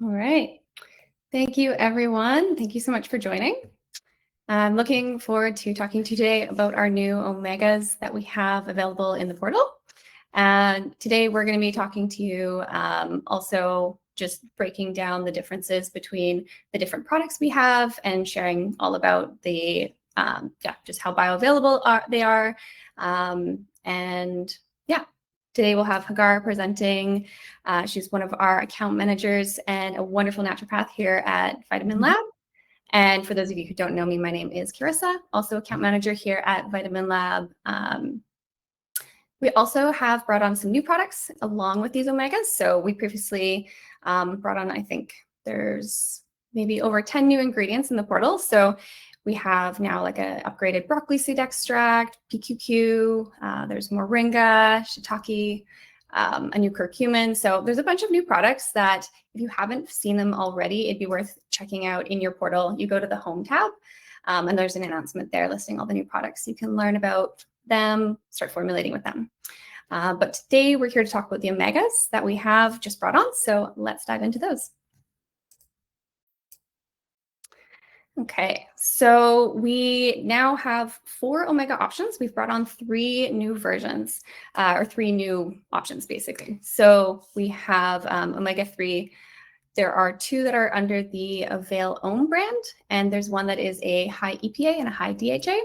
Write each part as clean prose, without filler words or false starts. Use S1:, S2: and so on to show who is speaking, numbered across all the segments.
S1: All right. Thank you, everyone. Thank you so much for joining. I'm looking forward to talking to you today about our new omegas that we have available in the portal. And today we're going to be talking to you also just breaking down the differences between the different products we have and sharing all about the, just how bioavailable they are. Today we'll have Hagar presenting. She's one of our account managers and a wonderful naturopath here at VitaminLab. And for those of you who don't know me, my name is Carissa, also account manager here at VitaminLab. We also have brought on some new products along with these omegas. So we previously brought on, I think there's maybe over 10 new ingredients in the portal. So we have now like an upgraded broccoli seed extract, PQQ, there's moringa, shiitake, a new curcumin. So there's a bunch of new products that if you haven't seen them already, it'd be worth checking out in your portal. You go to the home tab and there's an announcement there listing all the new products. You can learn about them, start formulating with them. But today we're here to talk about the omegas that we have just brought on. So let's dive into those. Okay, so we now have 4 omega options. We've brought on 3 new versions, or 3 new options, basically. So we have omega-3. There are 2 that are under the AvailOm brand, and there's one that is a high EPA and a high DHA.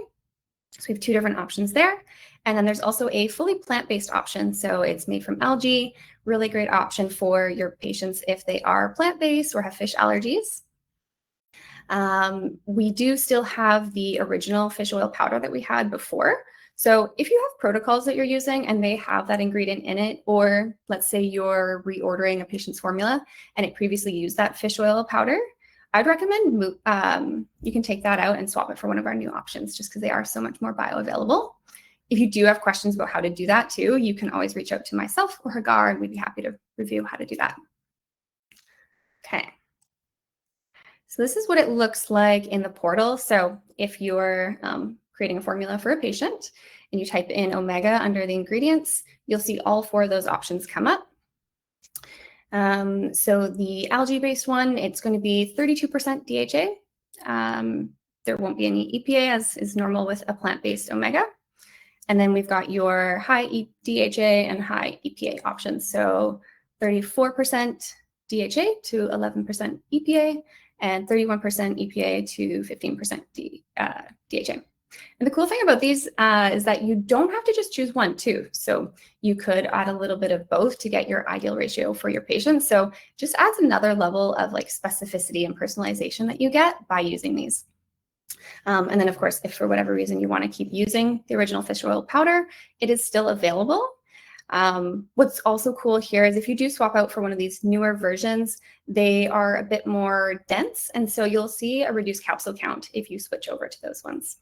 S1: So we have 2 different options there. And then there's also a fully plant-based option. So it's made from algae, really great option for your patients if they are plant-based or have fish allergies. We do still have the original fish oil powder that we had before. So if you have protocols that you're using and they have that ingredient in it, or let's say you're reordering a patient's formula and it previously used that fish oil powder, I'd recommend you can take that out and swap it for one of our new options just because they are so much more bioavailable. If you do have questions about how to do that too, you can always reach out to myself or Hagar and we'd be happy to review how to do that. Okay. So this is what it looks like in the portal. So if you're creating a formula for a patient and you type in omega under the ingredients, you'll see all 4 of those options come up. So the algae-based one, it's going to be 32% DHA. There won't be any EPA as is normal with a plant-based omega. And then we've got your high DHA and high EPA options. So 34% DHA to 11% EPA and 31% EPA to 15% DHA. And the cool thing about these is that you don't have to just choose one too. So you could add a little bit of both to get your ideal ratio for your patients. So just adds another level of like specificity and personalization that you get by using these. And then of course, if for whatever reason you want to keep using the original fish oil powder, it is still available. What's also cool here is if you do swap out for one of these newer versions, they are a bit more dense. And so you'll see a reduced capsule count if you switch over to those ones.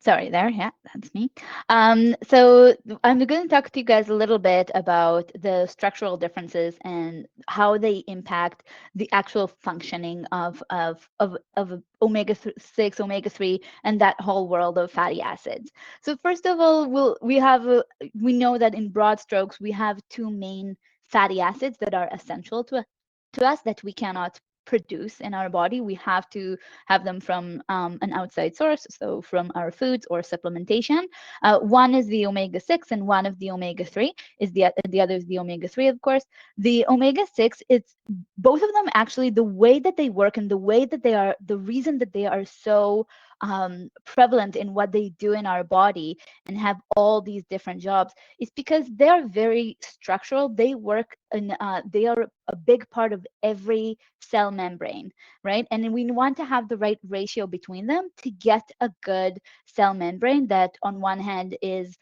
S2: Sorry there, yeah, that's me. So I'm going to talk to you guys a little bit about the structural differences and how they impact the actual functioning of omega-6, omega-3, and that whole world of fatty acids. So first of all, we know that in broad strokes, we have 2 main fatty acids that are essential to us that we cannot produce in our body. We have to have them from an outside source, so from our foods or supplementation. One is the omega-6 and one of the omega-3 is the other is the omega-3, of course. The omega-6, it's both of them actually, the way that they work and the way that they are, the reason that they are so prevalent in what they do in our body and have all these different jobs is because they are very structural. They work and they are a big part of every cell membrane, right? And we want to have the right ratio between them to get a good cell membrane that on one hand is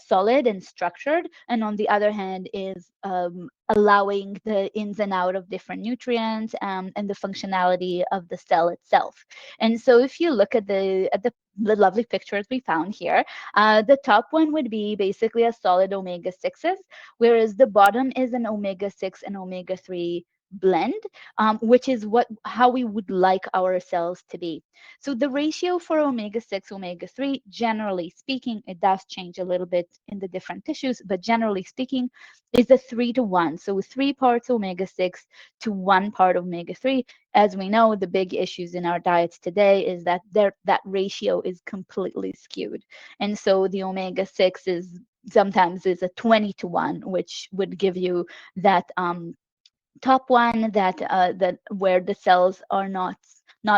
S2: solid and structured, and on the other hand is allowing the ins and out of different nutrients and the functionality of the cell itself. And so if you look at the lovely pictures we found here, the top one would be basically a solid omega-6s, whereas the bottom is an omega-6 and omega-3 blend, which is how we would like our cells to be. So the ratio for omega-6, omega-3, generally speaking, it does change a little bit in the different tissues, but generally speaking, is a 3-to-1. So 3 parts omega-6 to 1 part omega-3. As we know, the big issues in our diets today is that that ratio is completely skewed. And so the omega-6 is sometimes is a 20-to-1, which would give you that top one that where the cells are not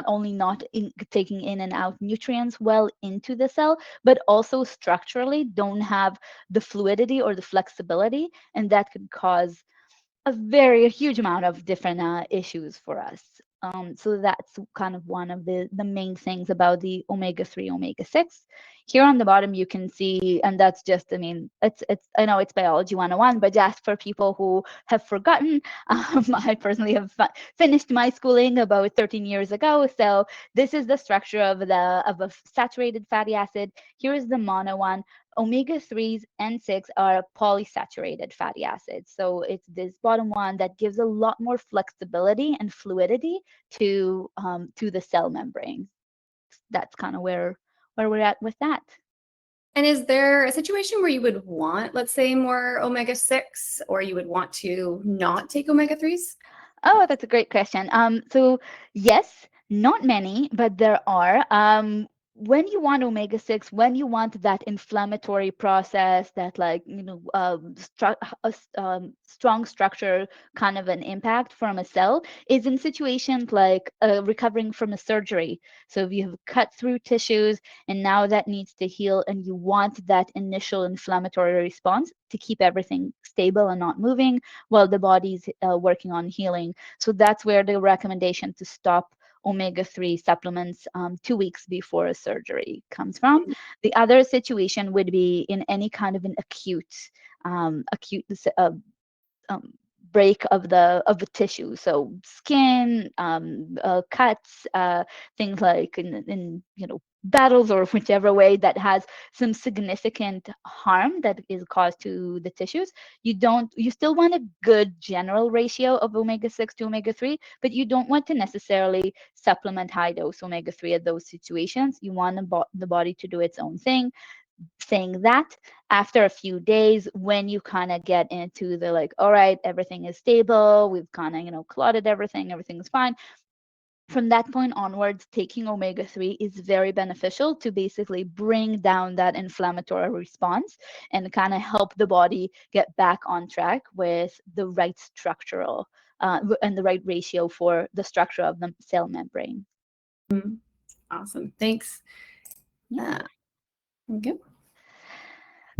S2: only not taking in and out nutrients well into the cell, but also structurally don't have the fluidity or the flexibility, and that could cause a huge amount of different issues for us. So that's kind of one of the main things about the omega-3, omega-6. Here on the bottom, you can see, and that's just, I mean, it's I know it's biology 101, but just for people who have forgotten, I personally have finished my schooling about 13 years ago. So this is the structure of a saturated fatty acid. Here is the mono one. Omega-3s and 6 are polysaturated fatty acids. So it's this bottom one that gives a lot more flexibility and fluidity to the cell membrane. That's kind of where we're at with that.
S1: And is there a situation where you would want, let's say, more omega-6, or you would want to not take omega-3s?
S2: Oh, that's a great question. So yes, not many, but there are. When you want omega-6, when you want that inflammatory process, that like, strong structure kind of an impact from a cell, is in situations like recovering from a surgery. So if you have cut through tissues and now that needs to heal, and you want that initial inflammatory response to keep everything stable and not moving while the body's working on healing. So that's where the recommendation to stop omega-3 supplements 2 weeks before a surgery comes from. The other situation would be in any kind of an acute break of the tissue, so skin, cuts, things like in battles or whichever way that has some significant harm that is caused to the tissues. You still want a good general ratio of omega-6 to omega-3, but you don't want to necessarily supplement high dose omega-3 at those situations. You want the body to do its own thing. Saying that, after a few days, when you kind of get into the like, all right, everything is stable, we've kind of clotted everything's fine, from that point onwards, taking omega-3 is very beneficial to basically bring down that inflammatory response and kind of help the body get back on track with the right structural and the right ratio for the structure of the cell membrane.
S1: Awesome, thanks.
S2: Yeah.
S1: Okay.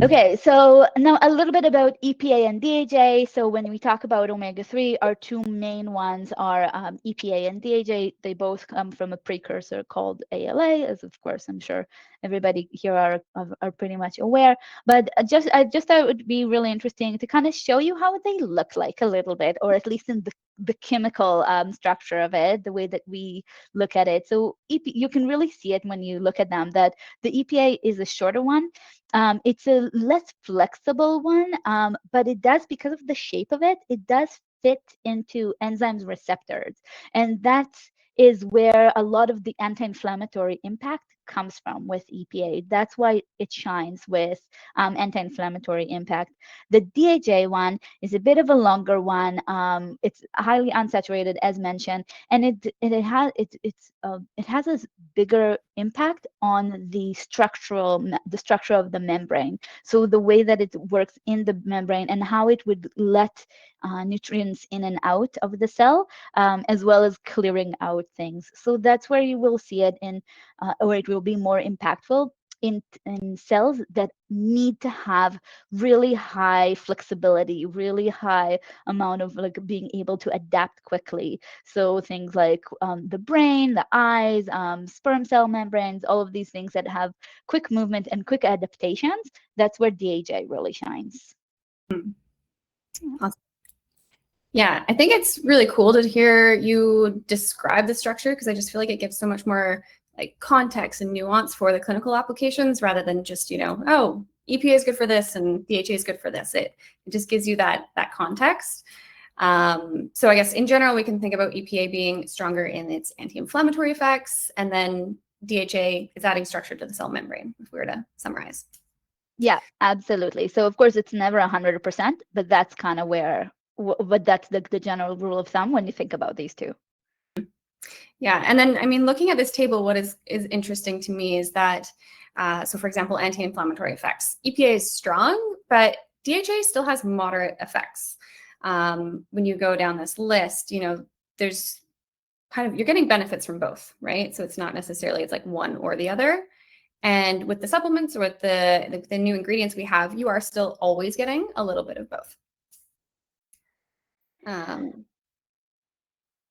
S2: Okay, so now a little bit about EPA and DHA. So when we talk about omega-3, our two main ones are EPA and DHA. They both come from a precursor called ALA, as of course I'm sure everybody here are pretty much aware. But I just thought it would be really interesting to kind of show you how they look like a little bit, or at least in the chemical structure of it, the way that we look at it. So you can really see it when you look at them, that the EPA is a shorter one. It's a less flexible one, but it does, because of the shape of it, it does fit into enzymes receptors. And that is where a lot of the anti-inflammatory impact comes from with EPA. That's why it shines with anti-inflammatory impact. The DHA one is a bit of a longer one. It's highly unsaturated, as mentioned, and it has a bigger impact on the structure of the membrane. So the way that it works in the membrane and how it would let nutrients in and out of the cell, as well as clearing out things. So that's where you will see it or it will be more impactful in cells that need to have really high flexibility, really high amount of like being able to adapt quickly. So things like the brain, the eyes, sperm cell membranes, all of these things that have quick movement and quick adaptations, that's where DHA really shines.
S1: Awesome. Yeah, I think it's really cool to hear you describe the structure, because I just feel like it gives so much more like context and nuance for the clinical applications, rather than just, oh, EPA is good for this and DHA is good for this. It just gives you that context. So I guess in general, we can think about EPA being stronger in its anti-inflammatory effects, and then DHA is adding structure to the cell membrane, if we were to summarize.
S2: Yeah, absolutely. So of course it's never 100%, but that's kind of where, but that's the general rule of thumb when you think about these two.
S1: Yeah, and then, I mean, looking at this table, what is interesting to me is that, so for example, anti-inflammatory effects. EPA is strong, but DHA still has moderate effects. When you go down this list, you know, there's kind of, you're getting benefits from both, right? So it's not necessarily, it's like one or the other. And with the supplements or with the new ingredients we have, you are still always getting a little bit of both.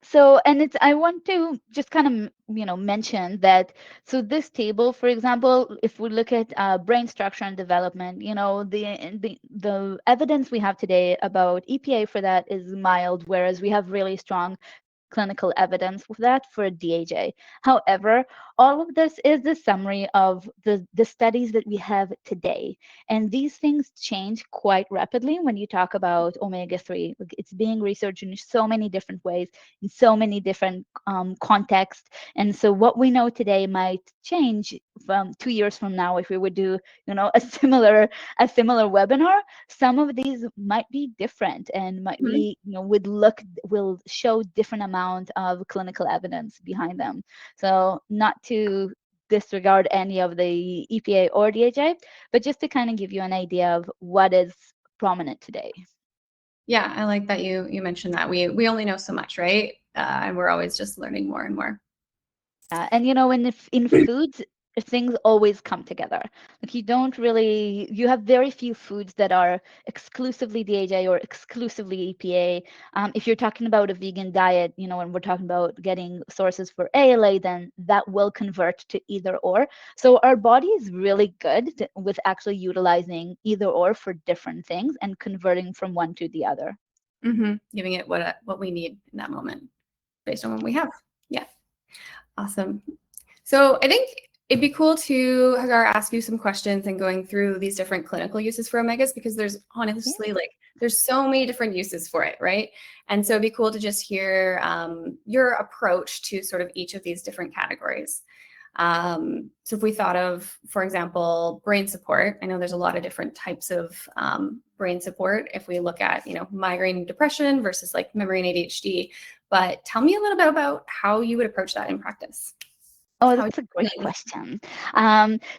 S2: So, and it's, I want to just kind of, you know, mention that, so this table, for example, if we look at brain structure and development, you know, the evidence we have today about EPA for that is mild, whereas we have really strong clinical evidence with that for DHA. However, all of this is the summary of the studies that we have today. And these things change quite rapidly when you talk about omega-3. It's being researched in so many different ways, in so many different contexts. And so what we know today might change from 2 years from now if we would do, you know, a similar webinar. Some of these might be different and might be, you know, will show different amount of clinical evidence behind them. So not to disregard any of the EPA or DHA, but just to kind of give you an idea of what is prominent today.
S1: Yeah, I like that you mentioned that. We only know so much, right? And we're always just learning more and more.
S2: And you know, in foods, things always come together. Like you have very few foods that are exclusively DHA or exclusively EPA. If you're talking about a vegan diet, you know, and we're talking about getting sources for ALA, then that will convert to either or. So our body is really good with actually utilizing either or for different things and converting from one to the other.
S1: Giving it what we need in that moment based on what we have. Yeah. Awesome. So I think it'd be cool to, Hagar, ask you some questions and going through these different clinical uses for omegas, because there's honestly there's so many different uses for it, right? And so it'd be cool to just hear your approach to sort of each of these different categories. So if we thought of, for example, brain support, I know there's a lot of different types of brain support. If we look at, you know, migraine and depression versus like memory and ADHD, but tell me a little bit about how you would approach that in practice.
S2: Oh, that's a great question.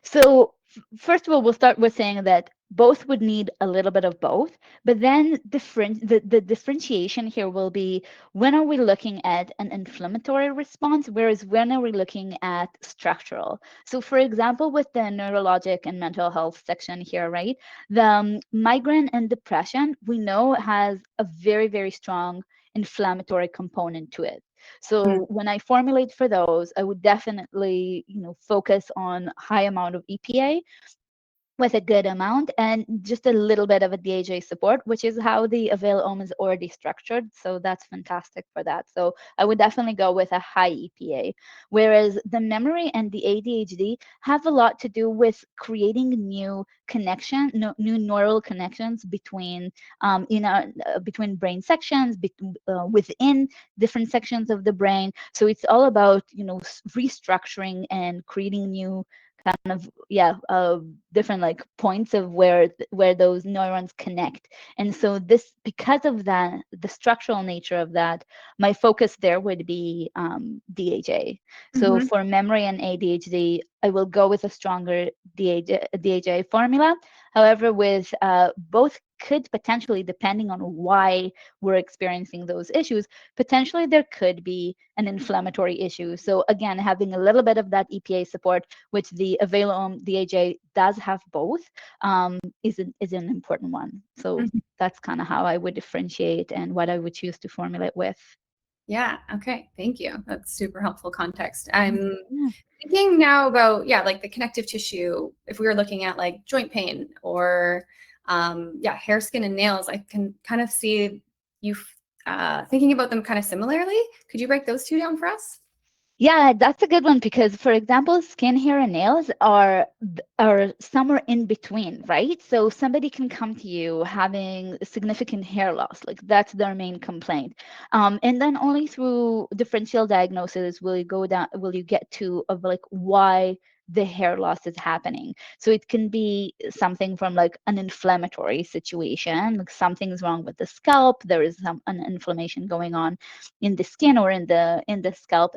S2: So first of all, we'll start with saying that both would need a little bit of both, but then the differentiation here will be, when are we looking at an inflammatory response, whereas when are we looking at structural? So for example, with the neurologic and mental health section here, right, the migraine and depression, we know has a very, very strong inflammatory component to it. So when I formulate for those, I would definitely, you know, focus on high amount of EPA with a good amount and just a little bit of a DHA support, which is how the AvailOm is already structured. So that's fantastic for that. So I would definitely go with a high EPA, whereas the memory and the ADHD have a lot to do with creating new new neural connections between between brain sections, within different sections of the brain. So it's all about, you know, restructuring and creating new kind of different like points of where those neurons connect. And so this, because of that, the structural nature of that, my focus there would be DHA. So for memory and ADHD, I will go with a stronger DHA formula. However, with both could potentially, depending on why we're experiencing those issues, potentially there could be an inflammatory issue. So again, having a little bit of that EPA support, which the AvailOm DHA does have both, is an important one. So that's kind of how I would differentiate and what I would choose to formulate with.
S1: Yeah. Okay. Thank you. That's super helpful context. I'm thinking now about, like the connective tissue. If we were looking at like joint pain or, hair, skin, and nails, I can kind of see you thinking about them kind of similarly. Could you break those two down for us?
S2: Yeah, that's a good one because, for example, skin, hair, and nails are somewhere in between, right? So somebody can come to you having significant hair loss, like that's their main complaint, and then only through differential diagnosis will you get to of like why the hair loss is happening. So it can be something from like an inflammatory situation, like something's wrong with the scalp, there is an inflammation going on in the skin or in the scalp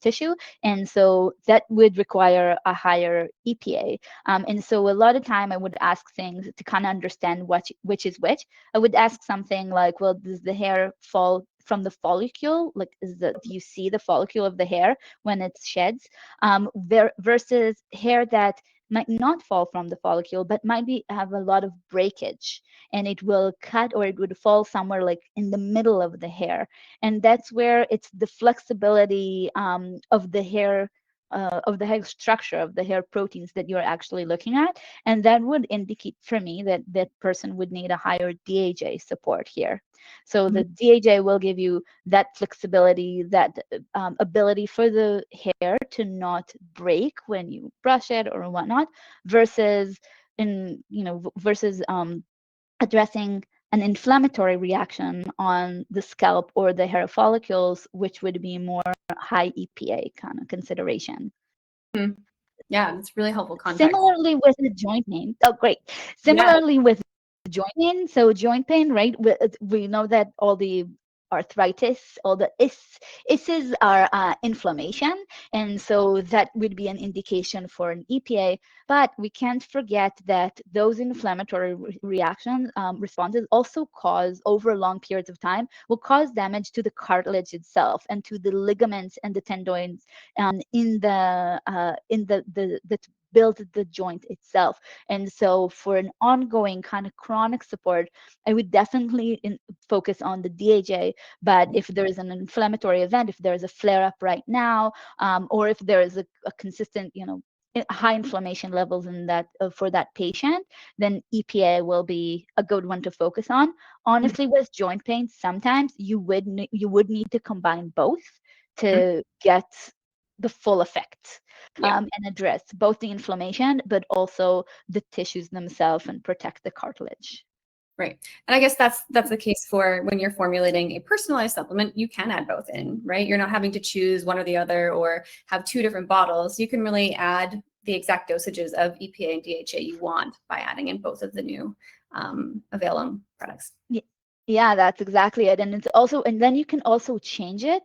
S2: tissue, and so that would require a higher EPA. And so a lot of time I would ask things to kind of understand which is which. I would ask something like, well, does the hair fall from the follicle? Like, do you see the follicle of the hair when it sheds? Versus hair that might not fall from the follicle, but might have a lot of breakage, and it will cut or it would fall somewhere like in the middle of the hair. And that's where it's the flexibility of the hair structure, of the hair proteins that you're actually looking at. And that would indicate for me that that person would need a higher DHA support here. So the DHA will give you that flexibility, that ability for the hair to not break when you brush it or whatnot, versus addressing an inflammatory reaction on the scalp or the hair follicles, which would be more high EPA kind of consideration.
S1: Yeah, it's really helpful context.
S2: Similarly with the joint pain. Oh, great. Similarly with joint pain. So joint pain, right? We know that all the arthritis, all the issues are inflammation, and so that would be an indication for an EPA. But we can't forget that those inflammatory reactions, responses also cause, over long periods of time, will cause damage to the cartilage itself and to the ligaments and the tendons in the build the joint itself. And so for an ongoing kind of chronic support, I would definitely focus on the DHA. But if there is an inflammatory event, if there is a flare up right now, or if there is a consistent, high inflammation levels in that for that patient, then EPA will be a good one to focus on. Honestly, with joint pain, sometimes you would need to combine both to get the full effect, and address both the inflammation but also the tissues themselves and protect the cartilage.
S1: Right. And I guess that's the case for when you're formulating a personalized supplement, you can add both in, right? You're not having to choose one or the other or have two different bottles. You can really add the exact dosages of EPA and DHA you want by adding in both of the new AvailOm products.
S2: Yeah, that's exactly it. And it's also, and then you can also change it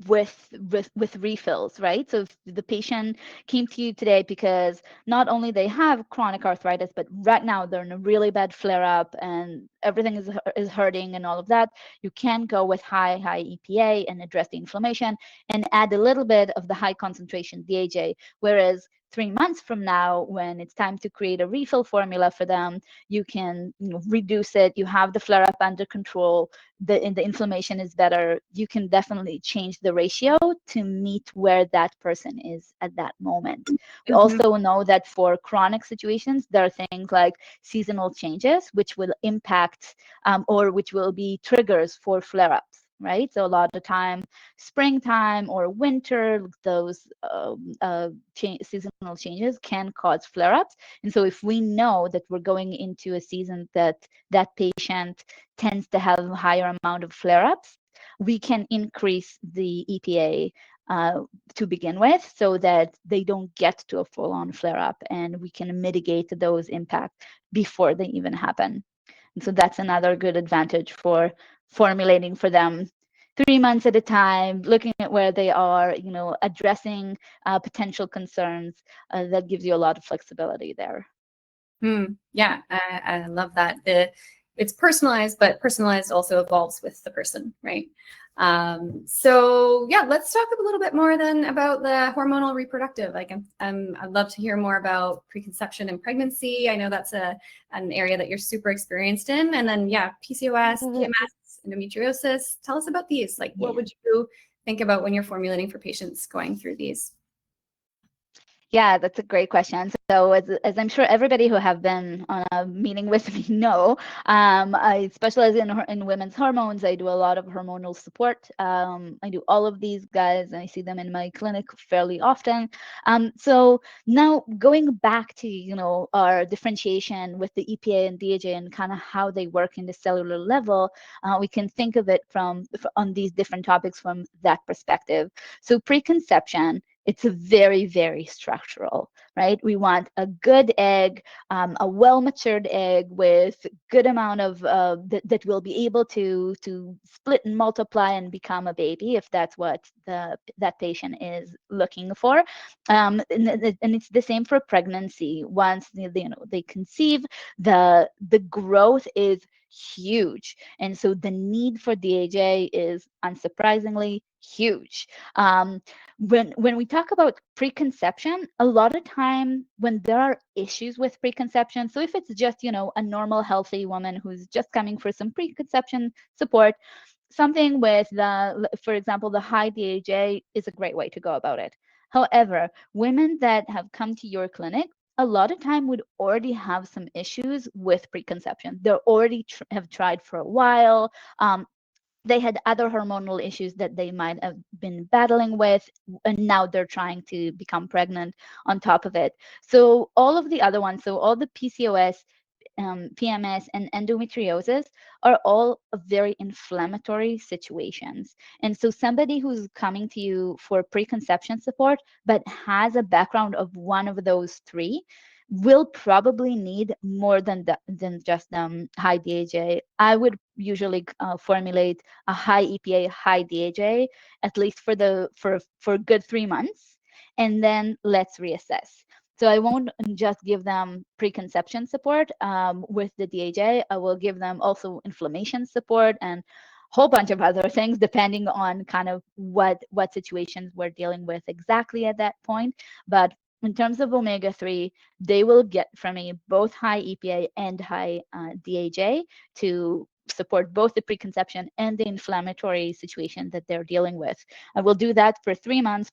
S2: with refills, right? So if the patient came to you today because not only they have chronic arthritis, but right now they're in a really bad flare up and everything is hurting and all of that, you can go with high EPA and address the inflammation and add a little bit of the high concentration DHA. Whereas 3 months from now, when it's time to create a refill formula for them, you can reduce it. You have the flare up under control. The inflammation is better. You can definitely change the ratio to meet where that person is at that moment. We also know that for chronic situations, there are things like seasonal changes, which will impact or which will be triggers for flare ups. Right, so a lot of the time, springtime or winter, those seasonal changes can cause flare-ups. And so, if we know that we're going into a season that patient tends to have a higher amount of flare-ups, we can increase the EPA to begin with, so that they don't get to a full-on flare-up, and we can mitigate those impacts before they even happen. And so that's another good advantage for formulating for them 3 months at a time, looking at where they are, addressing potential concerns. That gives you a lot of flexibility there.
S1: Yeah, I love that. It's personalized, but personalized also evolves with the person, right? So yeah, let's talk a little bit more then about the hormonal reproductive. Like I'd love to hear more about preconception and pregnancy. I know that's an area that you're super experienced in. And then PCOS, PMS, endometriosis. Tell us about these. Like what would you think about when you're formulating for patients going through these?
S2: Yeah, that's a great question. So as I'm sure everybody who have been on a meeting with me know, I specialize in women's hormones. I do a lot of hormonal support. I do all of these guys, and I see them in my clinic fairly often. So now going back to, our differentiation with the EPA and DHA and kind of how they work in the cellular level, we can think of it on these different topics from that perspective. So preconception, it's a very, very structural, right? We want a good egg, a well-matured egg with good amount of that will be able to split and multiply and become a baby, if that's what that patient is looking for. And it's the same for pregnancy. Once they conceive, the growth is huge, and so the need for DHA is unsurprisingly huge. When we talk about preconception, a lot of time when there are issues with preconception, so if it's just a normal healthy woman who's just coming for some preconception support, something with for example, the high DHA is a great way to go about it. However, women that have come to your clinic a lot of time would already have some issues with preconception. They're already have tried for a while. They had other hormonal issues that they might have been battling with, and now they're trying to become pregnant on top of it. So all of the other ones, so all the PCOS, PMS, and endometriosis are all very inflammatory situations. And so somebody who's coming to you for preconception support but has a background of one of those three will probably need more than just high DHA. I would usually formulate a high EPA, high DHA, at least for a good 3 months, and then let's reassess. So I won't just give them preconception support with the DHA. I will give them also inflammation support and a whole bunch of other things depending on kind of what situations we're dealing with exactly at that point. But in terms of omega-3, they will get from me both high EPA and high DHA to support both the preconception and the inflammatory situation that they're dealing with. I will do that for 3 months,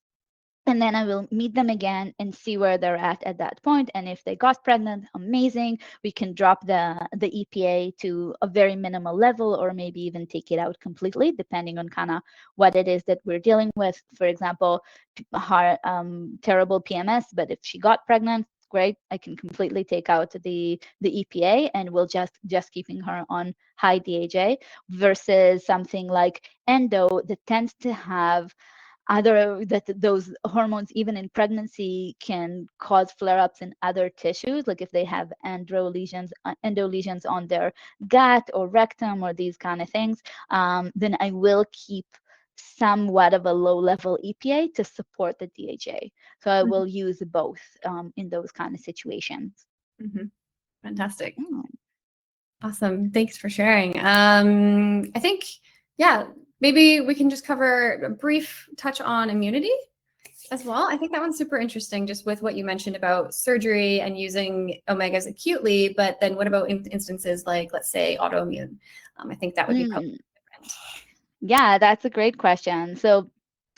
S2: and then I will meet them again and see where they're at that point. And if they got pregnant, amazing. We can drop the EPA to a very minimal level, or maybe even take it out completely, depending on kind of what it is that we're dealing with. For example, terrible PMS, but if she got pregnant, great, I can completely take out the EPA, and we'll just keeping her on high DHA, versus something like endo that tends to have other that those hormones even in pregnancy can cause flare-ups in other tissues, like if they have endo lesions on their gut or rectum or these kind of things, then I will keep somewhat of a low-level EPA to support the DHA. So I will use both in those kind of situations.
S1: Fantastic. Awesome. Thanks for sharing. I think, yeah, maybe we can just cover a brief touch on immunity as well. I think that one's super interesting, just with what you mentioned about surgery and using omegas acutely, but then what about instances like, let's say, autoimmune? I think that would be probably different.
S2: Yeah, that's a great question. So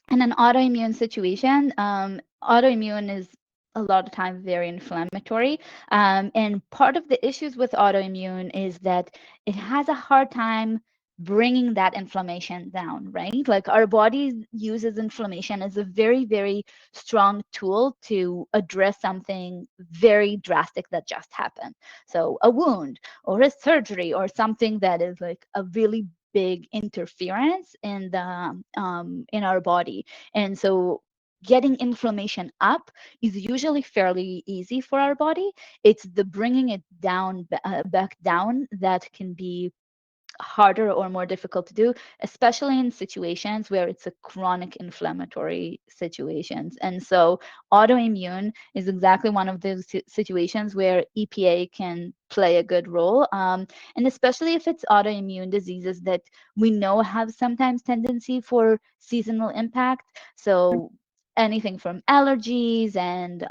S2: in an autoimmune situation, autoimmune is a lot of times very inflammatory. And part of the issues with autoimmune is that it has a hard time bringing that inflammation down, right? Like our body uses inflammation as a very, very strong tool to address something very drastic that just happened. So a wound or a surgery or something that is like a really big interference in in our body. And so getting inflammation up is usually fairly easy for our body. It's the bringing it down back down that can be harder or more difficult to do, especially in situations where it's a chronic inflammatory situations. And so autoimmune is exactly one of those situations where EPA can play a good role. And especially if it's autoimmune diseases that we know have sometimes tendency for seasonal impact. So anything from allergies and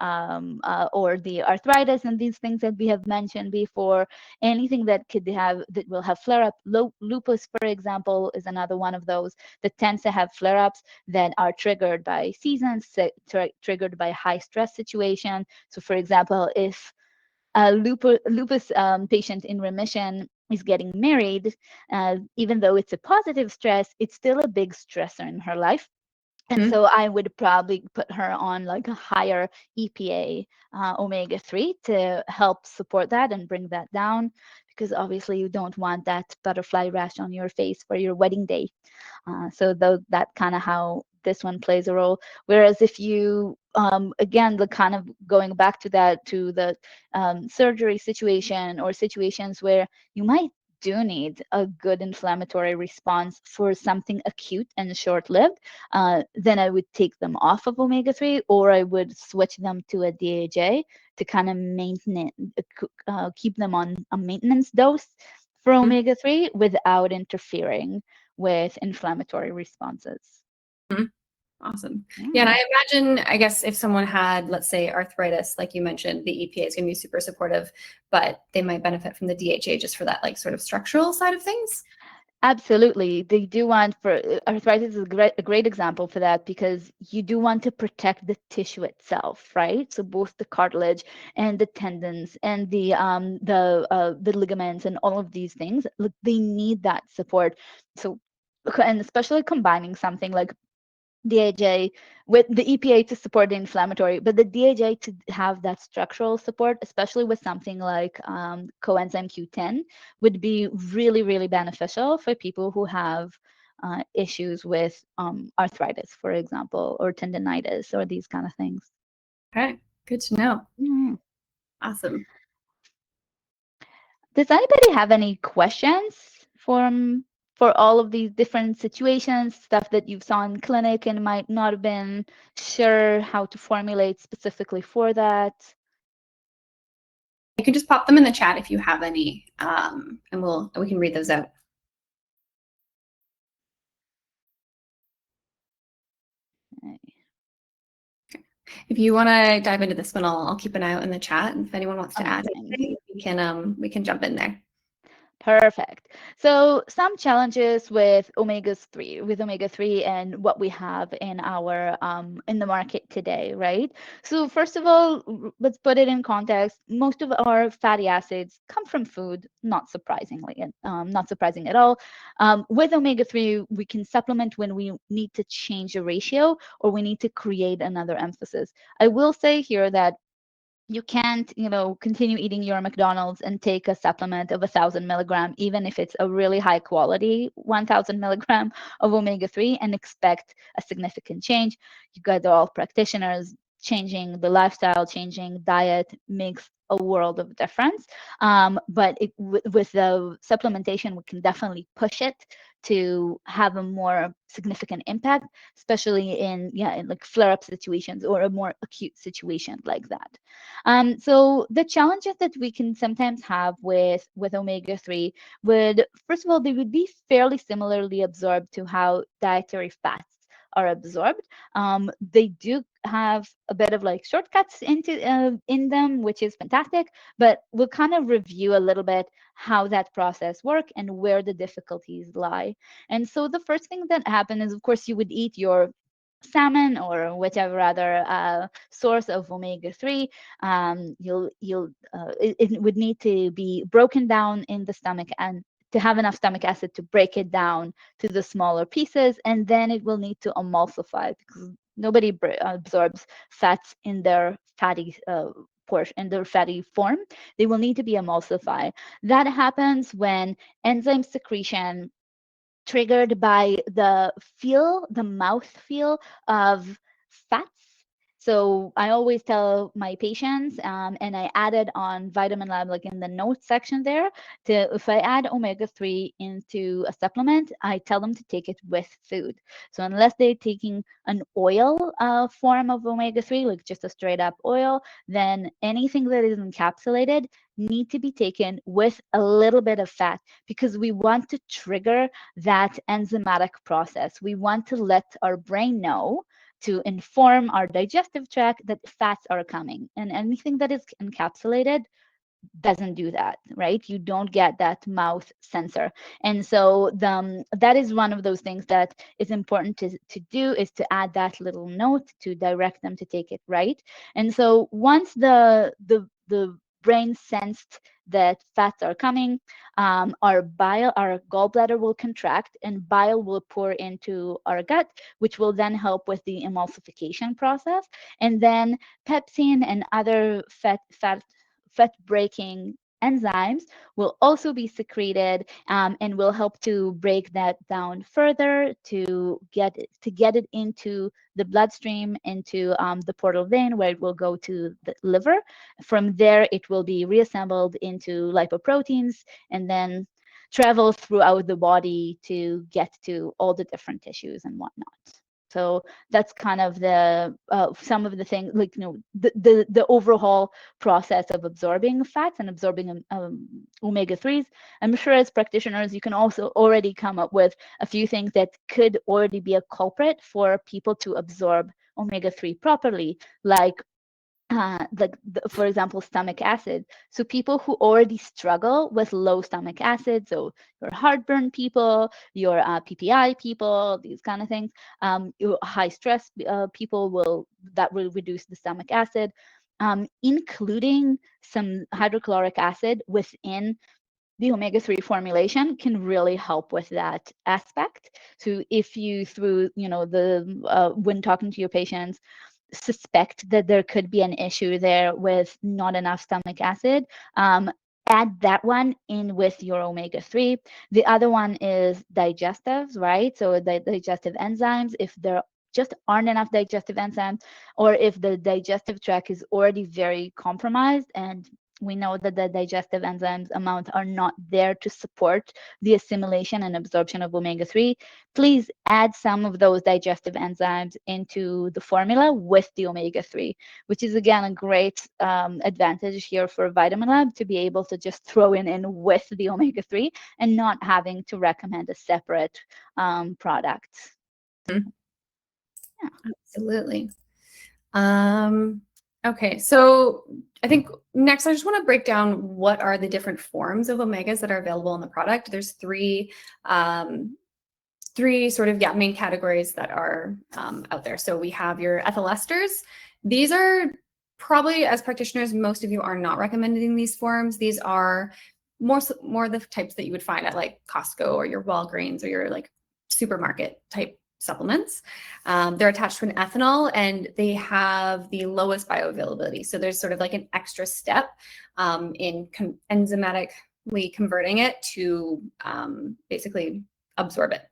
S2: or the arthritis and these things that we have mentioned before, anything that will have flare up. Lupus, for example, is another one of those that tends to have flare ups that are triggered by seasons, triggered by high stress situation. So for example, if a lupus patient in remission is getting married, even though it's a positive stress, it's still a big stressor in her life. And so I would probably put her on like a higher EPA omega-3 to help support that and bring that down, because obviously you don't want that butterfly rash on your face for your wedding day. So that kind of how this one plays a role. Whereas if you, again, the kind of going back to that, to the surgery situation or situations where you might do need a good inflammatory response for something acute and short-lived, then I would take them off of omega-3, or I would switch them to a DHA to kind of maintain, keep them on a maintenance dose for omega-3 without interfering with inflammatory responses.
S1: Awesome. Yeah, and I imagine, I guess, if someone had, let's say, arthritis, like you mentioned, the EPA is going to be super supportive, but they might benefit from the DHA just for that, like, sort of structural side of things.
S2: Absolutely. They do want, for arthritis is a great example for that, because you do want to protect the tissue itself, right? So both the cartilage and the tendons and the ligaments and all of these things, look, they need that support. So, and especially combining something like DHA with the EPA to support the inflammatory, but the DHA to have that structural support, especially with something like coenzyme Q10, would be really, really beneficial for people who have issues with arthritis, for example, or tendonitis, or these kind of things.
S1: Okay, good to know.
S2: Mm.
S1: Awesome.
S2: Does anybody have any questions for all of these different situations, stuff that you saw in clinic and might not have been sure how to formulate specifically for that?
S1: You can just pop them in the chat if you have any, and we can read those out. If you want to dive into this one, I'll keep an eye out in the chat, and if anyone wants to add anything, we can jump in there.
S2: Perfect. So some challenges with omega-3 and what we have in our in the market today, right? So first of all, let's put it in context. Most of our fatty acids come from food, not surprisingly, not surprising at all. With omega-3, we can supplement when we need to change a ratio or we need to create another emphasis. I will say here that you can't, continue eating your McDonald's and take a supplement of 1,000 milligram, even if it's a really high quality 1,000 milligram of omega-3, and expect a significant change. You guys are all practitioners. Changing the lifestyle, changing diet makes a world of difference. But with the supplementation, we can definitely push it to have a more significant impact, especially in like flare-up situations or a more acute situation like that. So the challenges that we can sometimes have with omega-3 would, first of all, they would be fairly similarly absorbed to how dietary fats are absorbed. They do have a bit of like shortcuts in them, which is fantastic, but we'll kind of review a little bit how that process works and where the difficulties lie. And so the first thing that happened is, of course, you would eat your salmon or whichever other source of omega-3. It would need to be broken down in the stomach and to have enough stomach acid to break it down to the smaller pieces, and then it will need to emulsify, because nobody absorbs fats in their fatty portion, in their fatty form. They will need to be emulsified. That happens when enzyme secretion triggered by the mouth feel of fats. So I always tell my patients, and I added on VitaminLab, like in the notes section there, if I add omega-3 into a supplement, I tell them to take it with food. So unless they're taking an oil form of omega-3, like just a straight up oil, then anything that is encapsulated need to be taken with a little bit of fat, because we want to trigger that enzymatic process. We want to let our brain know to inform our digestive tract that fats are coming. And anything that is encapsulated doesn't do that, right? You don't get that mouth sensor. And so that is one of those things that is important to do, is to add that little note to direct them to take it right. And so once the brain sensed that fats are coming, our gallbladder will contract and bile will pour into our gut, which will then help with the emulsification process. And then pepsin and other fat breaking enzymes will also be secreted, and will help to break that down further to get it into the bloodstream, into the portal vein, where it will go to the liver. From there, it will be reassembled into lipoproteins and then travel throughout the body to get to all the different tissues and whatnot. So that's kind of the some of the things, like, the overall process of absorbing fats and absorbing omega-3s. I'm sure as practitioners, you can also already come up with a few things that could already be a culprit for people to absorb omega-3 properly, like for example, stomach acid. So people who already struggle with low stomach acid, so your heartburn people, your PPI people, these kind of things, your high stress people that will reduce the stomach acid, including some hydrochloric acid within the omega-3 formulation can really help with that aspect. So if you, when talking to your patients, suspect that there could be an issue there with not enough stomach acid, add that one in with your omega-3. The other one is digestives, right? So the digestive enzymes, if there just aren't enough digestive enzymes, or if the digestive tract is already very compromised, and we know that the digestive enzymes amounts are not there to support the assimilation and absorption of omega-3, please add some of those digestive enzymes into the formula with the omega-3, which is, again, a great advantage here for VitaminLab to be able to just throw in with the omega-3 and not having to recommend a separate product.
S1: Mm-hmm. Yeah. Absolutely. Okay, so I think next I just want to break down what are the different forms of omegas that are available in the product. There's three sort of main categories that are out there. So we have your ethyl esters. These are probably, as practitioners, most of you are not recommending these forms. These are more the types that you would find at like Costco or your Walgreens or your like supermarket type supplements. They're attached to an ethanol and they have the lowest bioavailability. So there's sort of like an extra step in enzymatically converting it to basically absorb it.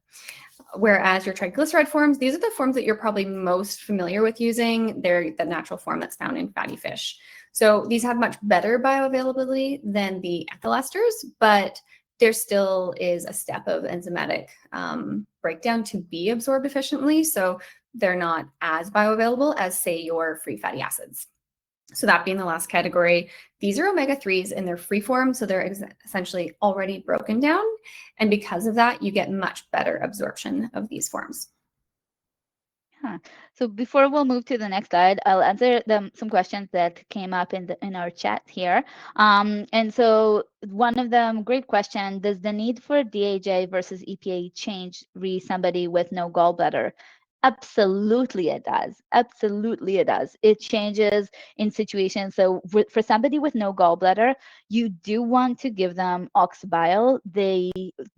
S1: Whereas your triglyceride forms, these are the forms that you're probably most familiar with using. They're the natural form that's found in fatty fish. So these have much better bioavailability than the ethyl esters, but there still is a step of enzymatic breakdown to be absorbed efficiently. So they're not as bioavailable as, say, your free fatty acids. So that being the last category, these are omega-3s in their free form. So they're essentially already broken down. And because of that, you get much better absorption of these forms.
S2: Yeah. So before we'll move to the next slide, I'll answer some questions that came up in our chat here. And so one of them, great question, does the need for DHA versus EPA change somebody with no gallbladder? Absolutely it does. Absolutely it does. It changes in situations. So for somebody with no gallbladder, you do want to give them ox bile.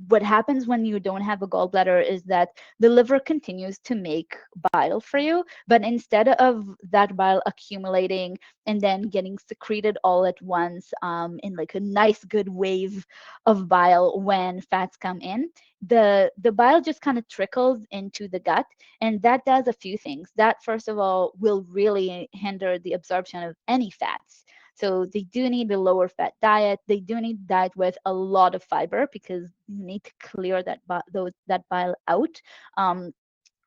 S2: What happens when you don't have a gallbladder is that the liver continues to make bile for you, but instead of that bile accumulating and then getting secreted all at once in like a nice good wave of bile when fats come in, the bile just kind of trickles into the gut, and that does a few things. That, first of all, will really hinder the absorption of any fats. So they do need a lower fat diet. They do need a diet with a lot of fiber because you need to clear that bile out.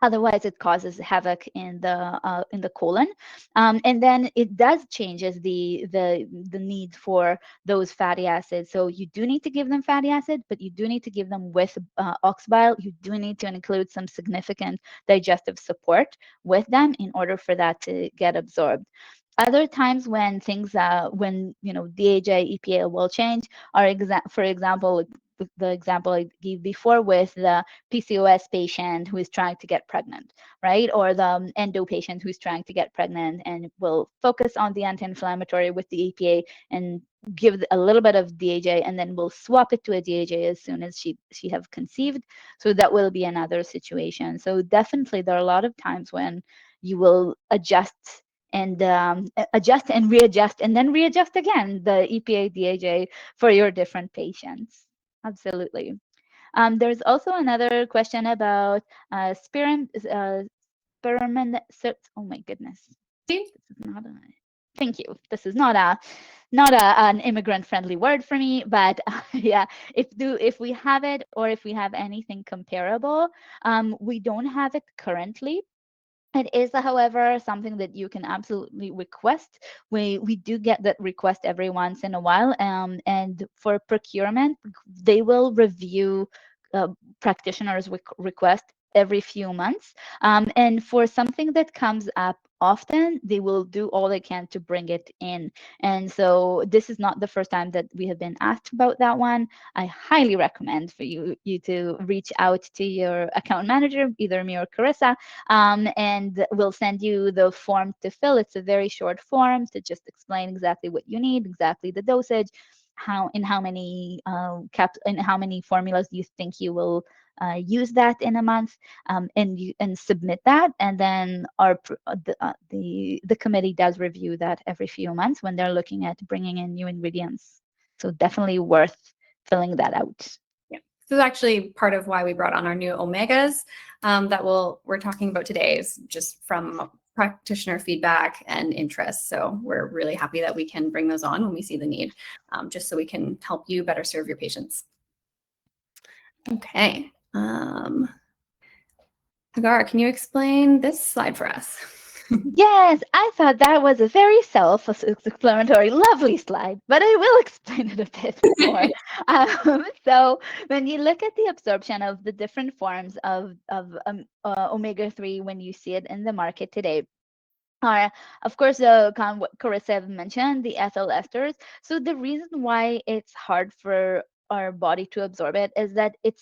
S2: Otherwise, it causes havoc in the colon, and then it does changes the need for those fatty acids. So you do need to give them fatty acid, but you do need to give them with ox bile. You do need to include some significant digestive support with them in order for that to get absorbed. Other times when things, when DHA, EPA will change, are for example, the example I gave before with the PCOS patient who is trying to get pregnant, right? Or the endo patient who's trying to get pregnant and will focus on the anti-inflammatory with the EPA and give a little bit of DHA, and then we'll swap it to a DHA as soon as she have conceived. So that will be another situation. So definitely there are a lot of times when you will adjust and adjust and readjust and then readjust again the EPA DHA for your different patients. Absolutely. There's also another question about spearmint. Oh my goodness. This is not a. Thank you. This is not an immigrant friendly word for me, but yeah, if we have it or if we have anything comparable, we don't have it currently. It is, however, something that you can absolutely request. We do get that request every once in a while, and for procurement, they will review practitioners' request every few months. And for something that comes up often, they will do all they can to bring it in. And so this is not the first time that we have been asked about that one. I highly recommend for you to reach out to your account manager, either me or Carissa, and we'll send you the form to fill. It's a very short form to just explain exactly what you need, exactly the dosage, how many in how many formulas do you think you will use that in a month, and submit that, and then the committee does review that every few months when they're looking at bringing in new ingredients. So definitely worth filling that out.
S1: Yeah, this is actually part of why we brought on our new omegas that we're talking about today, is just from practitioner feedback and interest. So we're really happy that we can bring those on when we see the need, just so we can help you better serve your patients. Okay. Hagar, can you explain this slide for us?
S2: Yes, I thought that was a very self-explanatory, lovely slide, but I will explain it a bit more. So when you look at the absorption of the different forms of omega-3 when you see it in the market today, are, of course, what Carissa mentioned, the ethyl esters. So the reason why it's hard for our body to absorb it is that it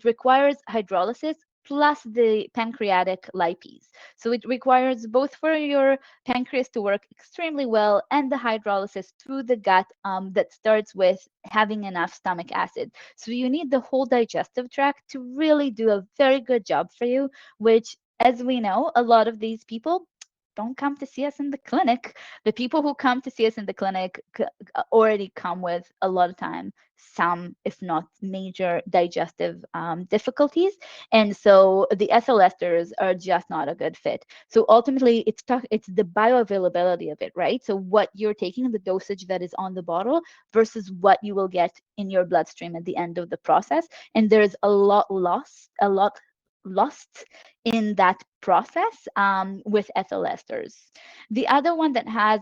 S2: requires hydrolysis plus the pancreatic lipase. So it requires both for your pancreas to work extremely well and the hydrolysis through the gut that starts with having enough stomach acid. So you need the whole digestive tract to really do a very good job for you, which, as we know, a lot of these people don't come to see us in the clinic. The people who come to see us in the clinic already come with a lot of time some, if not major, digestive difficulties. And so the ethyl esters are just not a good fit. So ultimately, it's the bioavailability of it, right? So what you're taking, the dosage that is on the bottle versus what you will get in your bloodstream at the end of the process. And there's a lot lost in that process with ethyl esters. The other one that has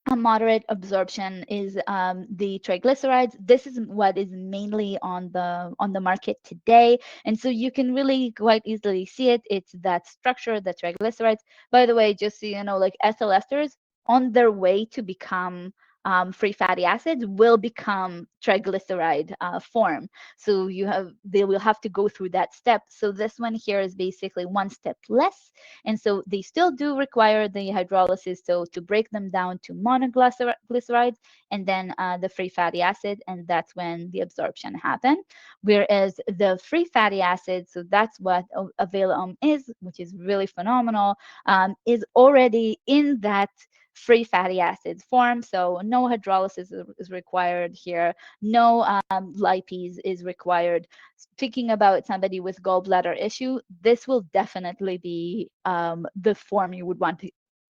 S2: a moderate absorption is the triglycerides. This is what is mainly on the market today, and so you can really quite easily see it. It's that structure, the triglycerides. By the way, just so you know, like ethyl esters on their way to become free fatty acids will become triglyceride form. So they will have to go through that step. So this one here is basically one step less. And so they still do require the hydrolysis, so to break them down to monoglycerides and then the free fatty acid, and that's when the absorption happens. Whereas the free fatty acid, so that's what AvailOm is, which is really phenomenal, is already in that free fatty acids form. So no hydrolysis is required here. No lipase is required. Speaking about somebody with gallbladder issue, this will definitely be the form you would want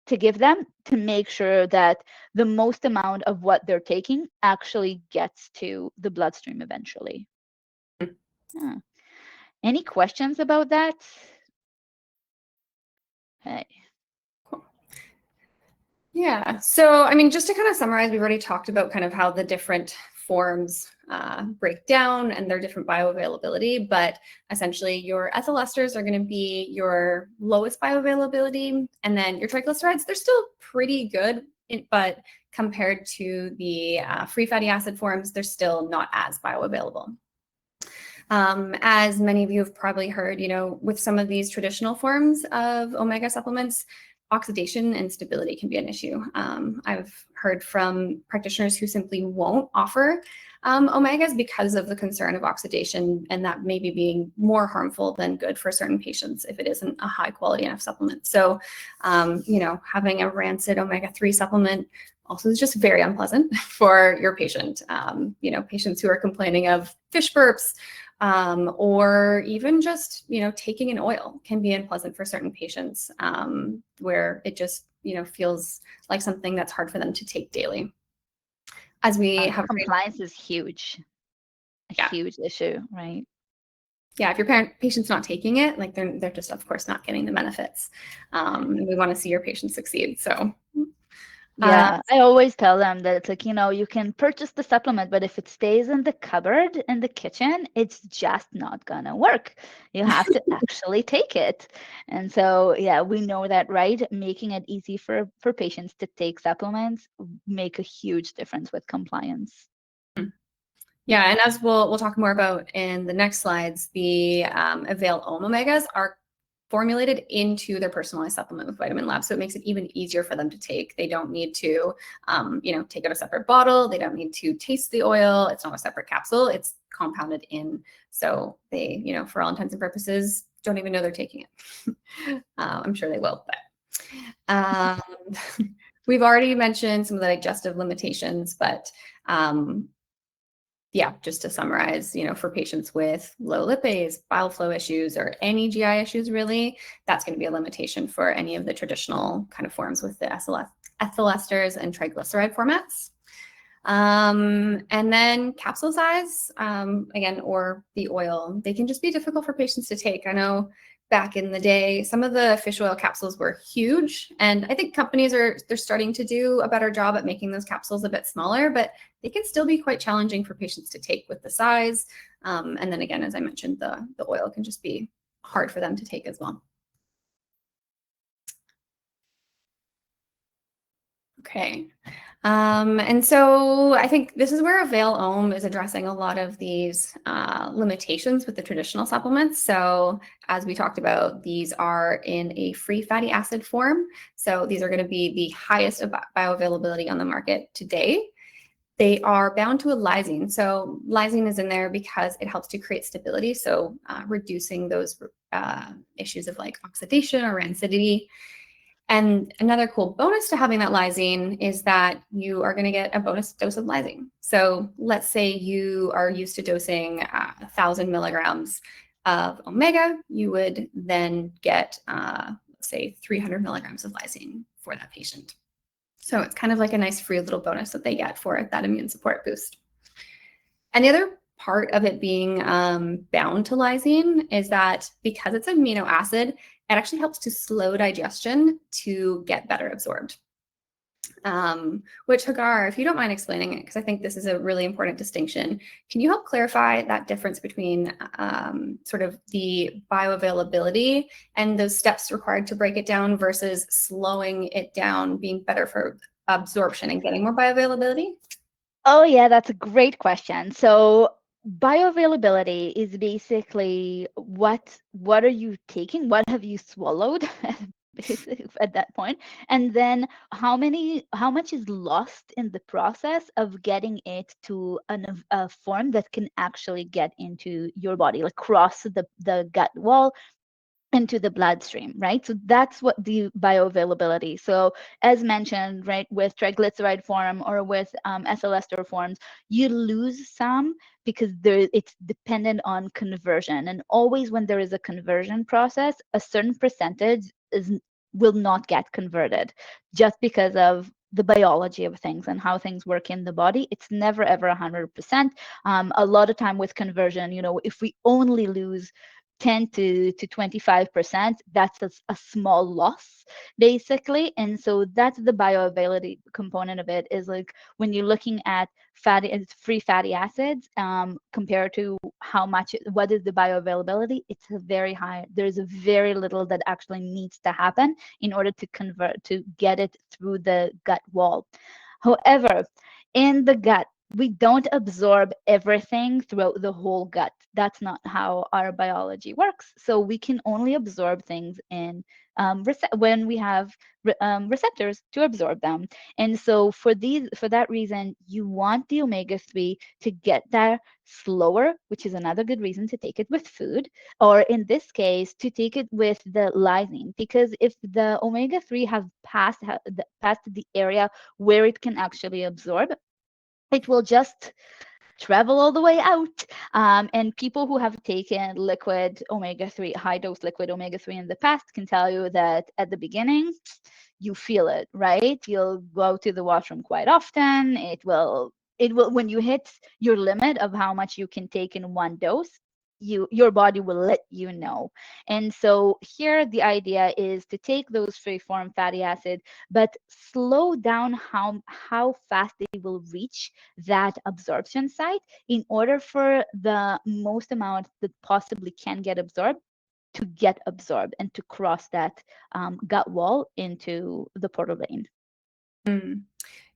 S2: to give them to make sure that the most amount of what they're taking actually gets to the bloodstream eventually. Yeah. Any questions about that? Okay.
S1: Yeah. So, I mean, just to kind of summarize, we've already talked about kind of how the different forms break down and their different bioavailability, but essentially your ethyl esters are going to be your lowest bioavailability, and then your triglycerides, they're still pretty good, but compared to the free fatty acid forms, they're still not as bioavailable. As many of you have probably heard, with some of these traditional forms of omega supplements, oxidation and stability can be an issue. I've heard from practitioners who simply won't offer omegas because of the concern of oxidation, and that maybe being more harmful than good for certain patients if it isn't a high quality enough supplement. So, having a rancid omega-3 supplement also is just very unpleasant for your patient. Patients who are complaining of fish burps, or even just, taking an oil can be unpleasant for certain patients, where it just, feels like something that's hard for them to take daily. As we have
S2: compliance is huge, huge issue, right?
S1: Yeah, if your patient's not taking it, like they're just, of course, not getting the benefits. And we want to see your patient succeed. So
S2: yeah, I always tell them that it's like, you can purchase the supplement, but if it stays in the cupboard in the kitchen, it's just not gonna work. You have to actually take it. And so, yeah, we know that, right? Making it easy for patients to take supplements make a huge difference with compliance.
S1: Yeah, and as we'll talk more about in the next slides, the AvailOm omegas are formulated into their personalized supplement with VitaminLab's, so it makes it even easier for them to take. They don't need to, take out a separate bottle. They don't need to taste the oil. It's not a separate capsule. It's compounded in, so they, for all intents and purposes, don't even know they're taking it. I'm sure they will, but we've already mentioned some of the digestive limitations, but yeah, just to summarize, for patients with low lipase, bile flow issues, or any GI issues, really, that's going to be a limitation for any of the traditional kind of forms with the ethyl esters and triglyceride formats. And then capsule size, again, or the oil, they can just be difficult for patients to take. I know back in the day, some of the fish oil capsules were huge, and I think companies they're starting to do a better job at making those capsules a bit smaller, but they can still be quite challenging for patients to take with the size. And then again, as I mentioned, the oil can just be hard for them to take as well. Okay. And so I think this is where AvailOm is addressing a lot of these limitations with the traditional supplements. So as we talked about, these are in a free fatty acid form. So these are going to be the highest bioavailability on the market today. They are bound to a lysine. So lysine is in there because it helps to create stability. So reducing those issues of like oxidation or rancidity. And another cool bonus to having that lysine is that you are going to get a bonus dose of lysine. So let's say you are used to dosing 1,000 milligrams of omega, you would then get, let's say, 300 milligrams of lysine for that patient. So it's kind of like a nice free little bonus that they get for that immune support boost. And the other part of it being bound to lysine is that because it's amino acid, it actually helps to slow digestion to get better absorbed. Which, Hagar, if you don't mind explaining it, because I think this is a really important distinction, can you help clarify that difference between sort of the bioavailability and those steps required to break it down versus slowing it down being better for absorption and getting more bioavailability?
S2: Oh, yeah, that's a great question. So bioavailability is basically what are you taking? What have you swallowed basically at that point? And then how much is lost in the process of getting it to a form that can actually get into your body, like cross the gut wall into the bloodstream, right? So that's what the bioavailability. So as mentioned, right, with triglyceride form or with ethyl ester forms, you lose some because it's dependent on conversion. And always when there is a conversion process, a certain percentage will not get converted just because of the biology of things and how things work in the body. It's never ever 100%. A lot of time with conversion, if we only lose 10 to 25%, that's a small loss basically. And so that's the bioavailability component of it, is like when you're looking at free fatty acids compared to what is the bioavailability, it's a very high. There's a very little that actually needs to happen in order to get it through the gut wall. However, in the gut, we don't absorb everything throughout the whole gut. That's not how our biology works. So we can only absorb things in when we have receptors to absorb them. And so for that reason, you want the omega-3 to get there slower, which is another good reason to take it with food, or in this case, to take it with the lysine, because if the omega-3 have passed the area where it can actually absorb, it will just travel all the way out. And people who have taken liquid omega-3, high dose liquid omega-3 in the past can tell you that at the beginning, you feel it, right? You'll go to the washroom quite often. It will, when you hit your limit of how much you can take in one dose, your body will let you know. And so here the idea is to take those free form fatty acids, but slow down how fast they will reach that absorption site in order for the most amount that possibly can get absorbed to get absorbed and to cross that gut wall into the portal vein.
S1: Mm.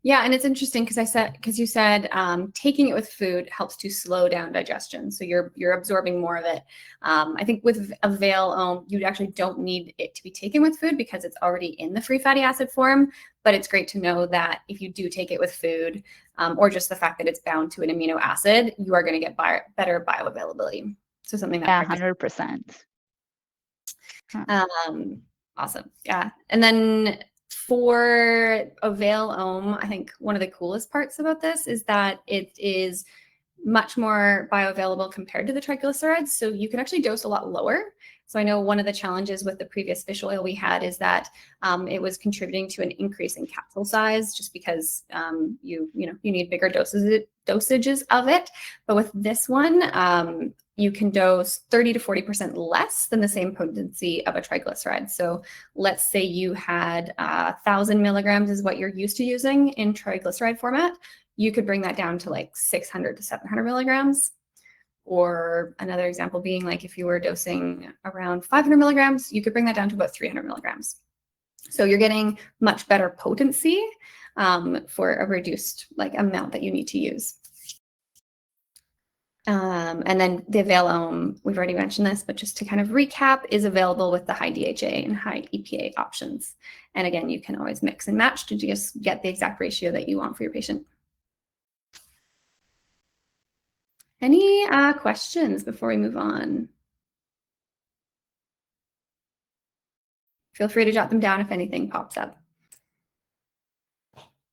S1: Yeah, and it's interesting because you said taking it with food helps to slow down digestion, so you're absorbing more of it. I think with AvailOm, you actually don't need it to be taken with food because it's already in the free fatty acid form. But it's great to know that if you do take it with food, or just the fact that it's bound to an amino acid, you are going to get better bioavailability. So something that
S2: 100%.
S1: Awesome. Yeah, and then for AvailOm, I think one of the coolest parts about this is that it is much more bioavailable compared to the triglycerides. So you can actually dose a lot lower. So I know one of the challenges with the previous fish oil we had is that it was contributing to an increase in capsule size just because you need bigger dosages of it. But with this one, you can dose 30 to 40% less than the same potency of a triglyceride. So let's say you had 1,000 milligrams is what you're used to using in triglyceride format. You could bring that down to like 600 to 700 milligrams. Or another example being like if you were dosing around 500 milligrams, you could bring that down to about 300 milligrams. So you're getting much better potency for a reduced amount that you need to use. And then the AvailOm, we've already mentioned this, but just to kind of recap, is available with the high DHA and high EPA options. And again, you can always mix and match to just get the exact ratio that you want for your patient. Any questions before we move on? Feel free to jot them down if anything pops up.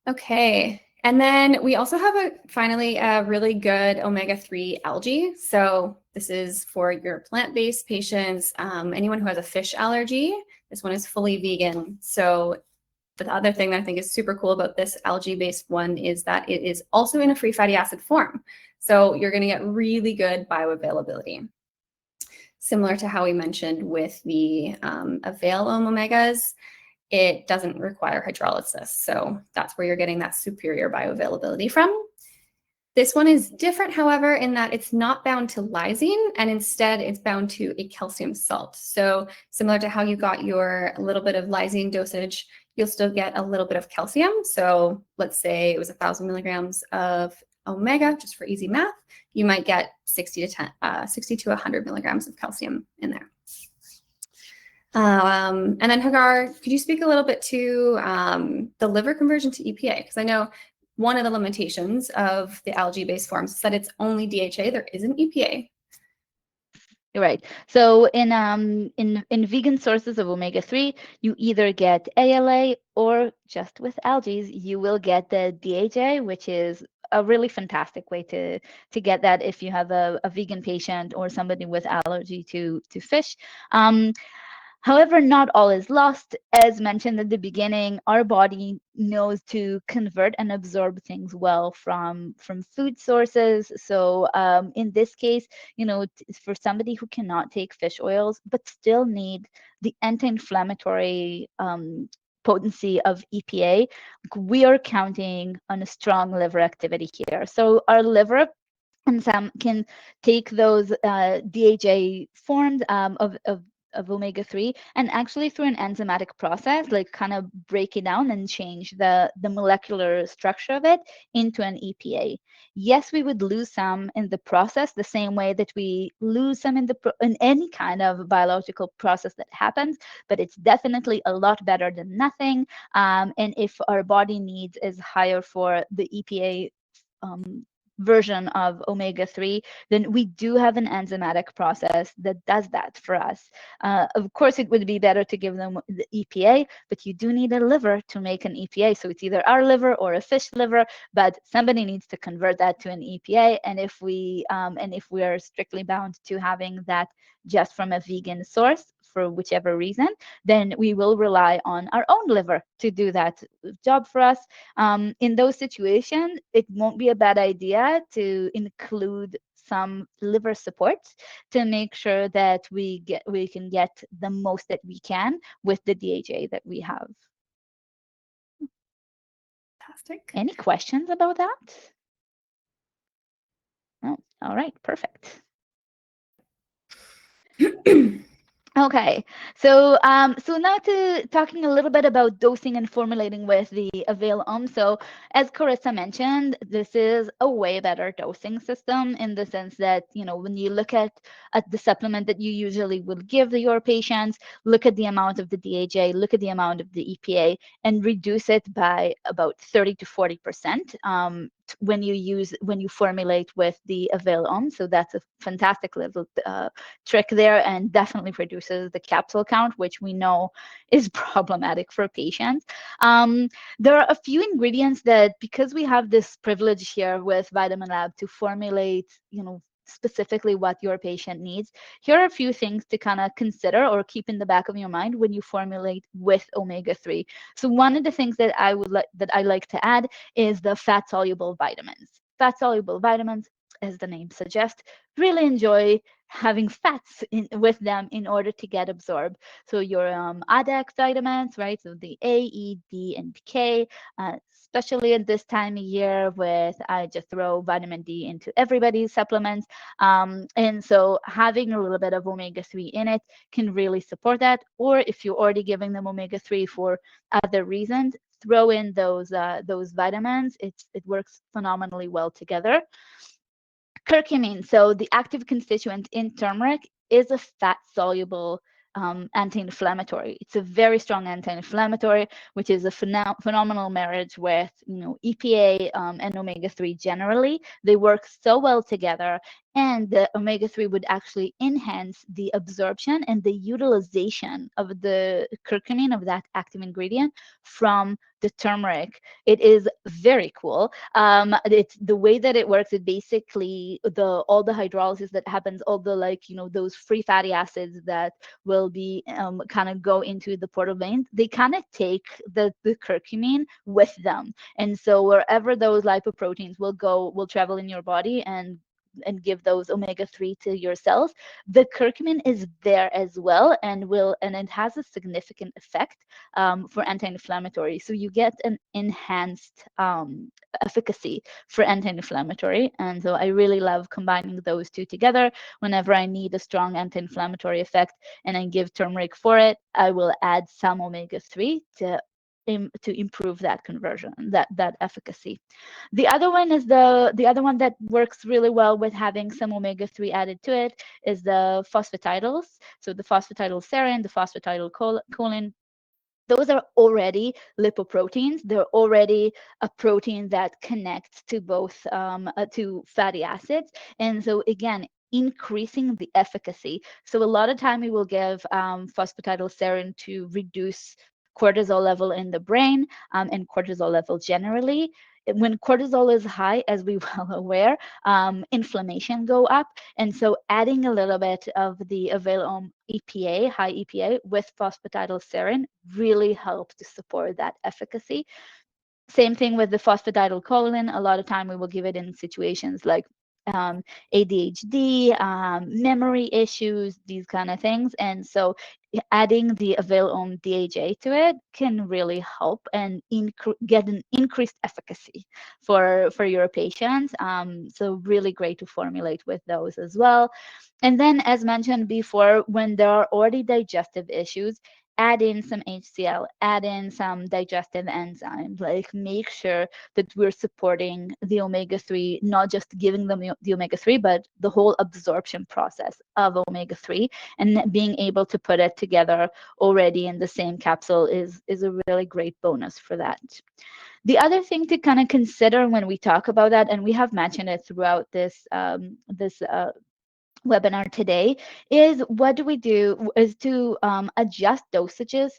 S1: Okay. And then we also have finally a really good omega-3 algae. So this is for your plant-based patients, anyone who has a fish allergy. This one is fully vegan. So the other thing that I think is super cool about this algae-based one is that it is also in a free fatty acid form. So you're going to get really good bioavailability. Similar to how we mentioned with the AvailOm omegas, it doesn't require hydrolysis. So that's where you're getting that superior bioavailability from. This one is different, however, in that it's not bound to lysine, and instead it's bound to a calcium salt. So similar to how you got your little bit of lysine dosage, you'll still get a little bit of calcium. So let's say it was 1,000 milligrams of omega, just for easy math, you might get 60 to 100 milligrams of calcium in there. And then Hagar, could you speak a little bit to the liver conversion to EPA? Because I know one of the limitations of the algae-based forms is that it's only DHA, there isn't EPA.
S2: Right. So in vegan sources of omega-3, you either get ALA or just with algae, you will get the DHA, which is a really fantastic way to get that if you have a vegan patient or somebody with allergy to fish. However, not all is lost. As mentioned at the beginning, our body knows to convert and absorb things well from food sources. So in this case, for somebody who cannot take fish oils but still need the anti-inflammatory potency of EPA, we are counting on a strong liver activity here. So our liver and some can take those DHA forms of omega-3 and actually through an enzymatic process, like kind of break it down and change the molecular structure of it into an EPA. Yes, we would lose some in the process, the same way that we lose some in any kind of biological process that happens, but it's definitely a lot better than nothing. And if our body needs is higher for the EPA version of omega-3, then we do have an enzymatic process that does that for us. Of course, it would be better to give them the EPA, but you do need a liver to make an EPA. So it's either our liver or a fish liver, but somebody needs to convert that to an EPA. And if we are strictly bound to having that just from a vegan source for whichever reason, then we will rely on our own liver to do that job for us. In those situations, it won't be a bad idea to include some liver support to make sure that we can get the most that we can with the DHA that we have.
S1: Fantastic.
S2: Any questions about that? No. All right, perfect. Okay, so now to talking a little bit about dosing and formulating with the AvailOm. So as Carissa mentioned, this is a way better dosing system in the sense that, when you look at the supplement that you usually would give to your patients, look at the amount of the DHA, look at the amount of the EPA, and reduce it by about 30 to 40%. When you formulate with the AvailOm. So that's a fantastic little trick there, and definitely reduces the capsule count, which we know is problematic for patients. There are a few ingredients that, because we have this privilege here with VitaminLab to formulate, specifically what your patient needs, here are a few things to kind of consider or keep in the back of your mind when you formulate with omega-3. So one of the things that I like to add is the fat soluble vitamins. Fat soluble vitamins, as the name suggests, really enjoy having fats with them in order to get absorbed. So your ADEC vitamins, right? So the A, E, D, and K, especially at this time of year with I just throw vitamin D into everybody's supplements. And so having a little bit of omega-3 in it can really support that. Or if you're already giving them omega-3 for other reasons, throw in those vitamins. It works phenomenally well together. Curcumin, so the active constituent in turmeric, is a fat-soluble anti-inflammatory. It's a very strong anti-inflammatory, which is a phenomenal marriage with EPA and omega-3 generally. They work so well together, and the omega-3 would actually enhance the absorption and the utilization of the curcumin, of that active ingredient, from the turmeric. It is very cool. It's the way that it works. It basically all the hydrolysis that happens, all the those free fatty acids that will be kind of go into the portal veins, they kind of take the curcumin with them, and so wherever those lipoproteins will travel in your body and give those omega-3 to your cells, the curcumin is there as well, and it has a significant effect for anti-inflammatory. So you get an enhanced efficacy for anti-inflammatory, and so I really love combining those two together. Whenever I need a strong anti-inflammatory effect and I give turmeric for it, I will add some omega-3 to improve that conversion, that efficacy. The other one is the other one that works really well with having some omega-3 added to it is the phosphatidyls. So the phosphatidylserine, the phosphatidylcholine, those are already lipoproteins. They're already a protein that connects to both to fatty acids, and so again, increasing the efficacy. So a lot of time we will give phosphatidylserine to reduce cortisol level in the brain and cortisol level generally. when cortisol is high, as we well aware, inflammation go up. And so adding a little bit of the AvailOm EPA, high EPA with phosphatidylserine really helps to support that efficacy. Same thing with the phosphatidylcholine. A lot of time we will give it in situations like ADHD, memory issues, these kind of things. And so adding the AvailOm DHA to it can really help and get an increased efficacy for your patients. So really great to formulate with those as well. And then, as mentioned before, when there are already digestive issues, add in some HCl, add in some digestive enzymes, like make sure that we're supporting the omega-3, not just giving them the omega-3, but the whole absorption process of omega-3, and being able to put it together already in the same capsule is a really great bonus for that. The other thing to kind of consider when we talk about that, and we have mentioned it throughout this webinar today, is what do we do is to adjust dosages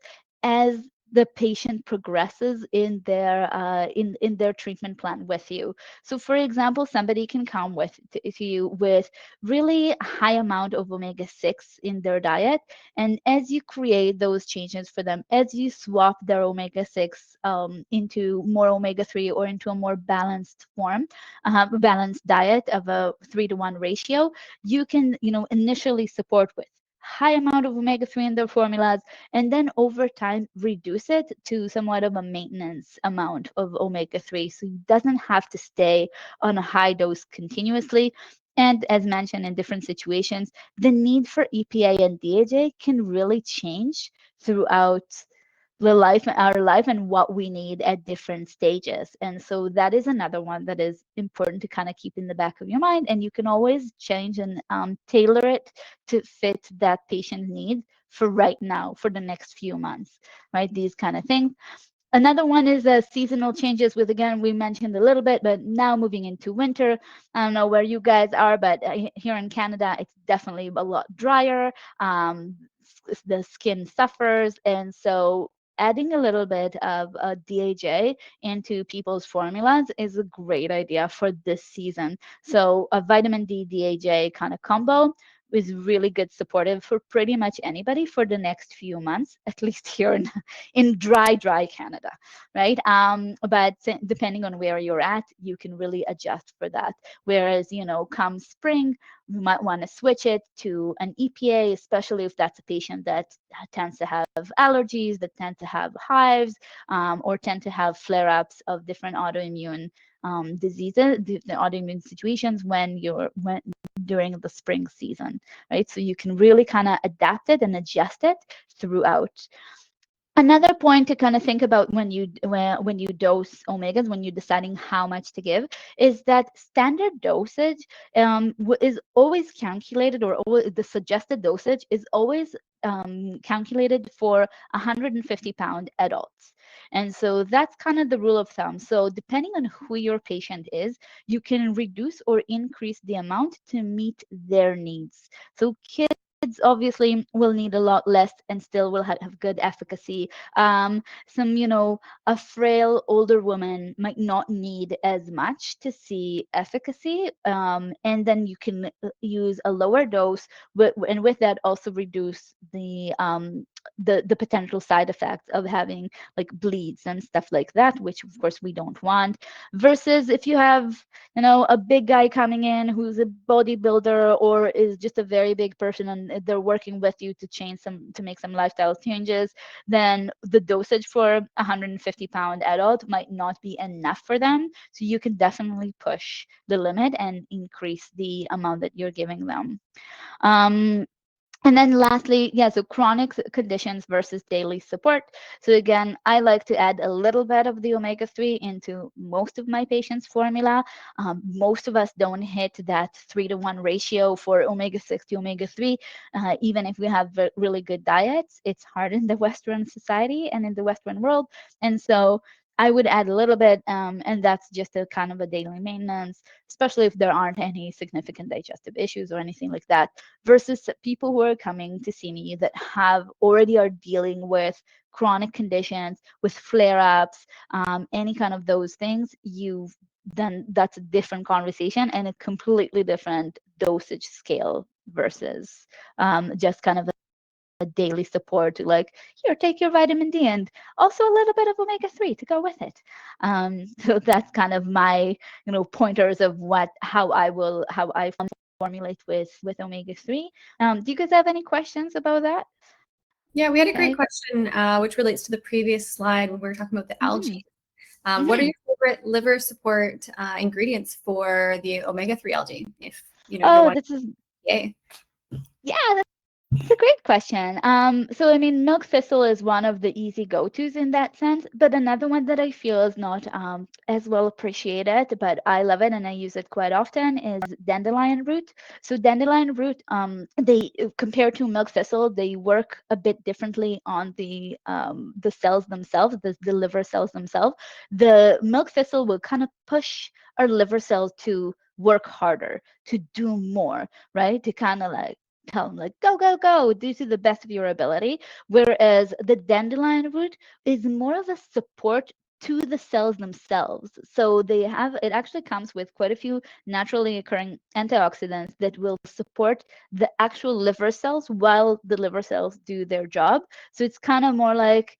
S2: as the patient progresses in their in their treatment plan with you. So for example, somebody can come to you with really high amount of omega-6 in their diet, and as you create those changes for them, as you swap their omega-6 into more omega-3 or into a more balanced form, balanced diet of a 3-to-1 ratio, you can initially support with high amount of omega-3 in their formulas, and then over time reduce it to somewhat of a maintenance amount of omega-3, so it doesn't have to stay on a high dose continuously. And as mentioned, in different situations, the need for EPA and DHA can really change throughout our life and what we need at different stages. And so that is another one that is important to kind of keep in the back of your mind, and you can always change and tailor it to fit that patient's needs for right now, for the next few months, right? These kind of things. Another one is seasonal changes with, again, we mentioned a little bit, but now moving into winter. I don't know where you guys are, but here in Canada, it's definitely a lot drier. The skin suffers. And so adding a little bit of DHA into people's formulas is a great idea for this season. So a vitamin D DHA kind of combo is really good supportive for pretty much anybody for the next few months, at least here in dry Canada, right? But depending on where you're at, you can really adjust for that. Whereas, come spring, you might want to switch it to an EPA, especially if that's a patient that tends to have allergies, that tend to have hives, or tend to have flare-ups of different autoimmune diseases, the autoimmune situations during the spring season, right? So you can really kind of adapt it and adjust it throughout. Another point to kind of think about when you dose omegas, when you're deciding how much to give, is that standard dosage is always calculated, or the suggested dosage is always calculated for 150-pound adults. And so that's kind of the rule of thumb. So depending on who your patient is, you can reduce or increase the amount to meet their needs. So kids obviously will need a lot less and still will have good efficacy. A frail older woman might not need as much to see efficacy, and then you can use a lower dose, and with that also reduce the potential side effects of having like bleeds and stuff like that, which of course we don't want. Versus if you have a big guy coming in who's a bodybuilder or is just a very big person, and they're working with you to make some lifestyle changes, then the dosage for 150-pound adult might not be enough for them. So you can definitely push the limit and increase the amount that you're giving them. And then lastly, so chronic conditions versus daily support. So again, I like to add a little bit of the omega-3 into most of my patients' formula. Most of us don't hit that 3-to-1 ratio for omega-6 to omega-3. Even if we have really good diets, it's hard in the Western society and in the Western world. And so I would add a little bit, and that's just a kind of a daily maintenance, especially if there aren't any significant digestive issues or anything like that, versus people who are coming to see me that already are dealing with chronic conditions, with flare-ups, any kind of those things, then that's a different conversation and a completely different dosage scale versus just kind of a daily support to like, here, take your vitamin D and also a little bit of omega-3 to go with it. So that's kind of my, pointers of how I formulate with omega-3. Do you guys have any questions about that?
S1: Yeah, we had a great question, which relates to the previous slide when we were talking about the algae. What are your favorite liver support ingredients for the omega-3 algae? If you want
S2: yeah, that's a great question. So I mean, milk thistle is one of the easy go-tos in that sense, but another one that I feel is not as well appreciated, but I love it and I use it quite often, is dandelion root. So dandelion root, they, compared to milk thistle, they work a bit differently on the cells themselves, the liver cells themselves. The milk thistle will kind of push our liver cells to work harder, to do more, right? To kind of like tell them like, go, go, go, do to the best of your ability. Whereas the dandelion root is more of a support to the cells themselves. So it actually comes with quite a few naturally occurring antioxidants that will support the actual liver cells while the liver cells do their job. So it's kind of more like,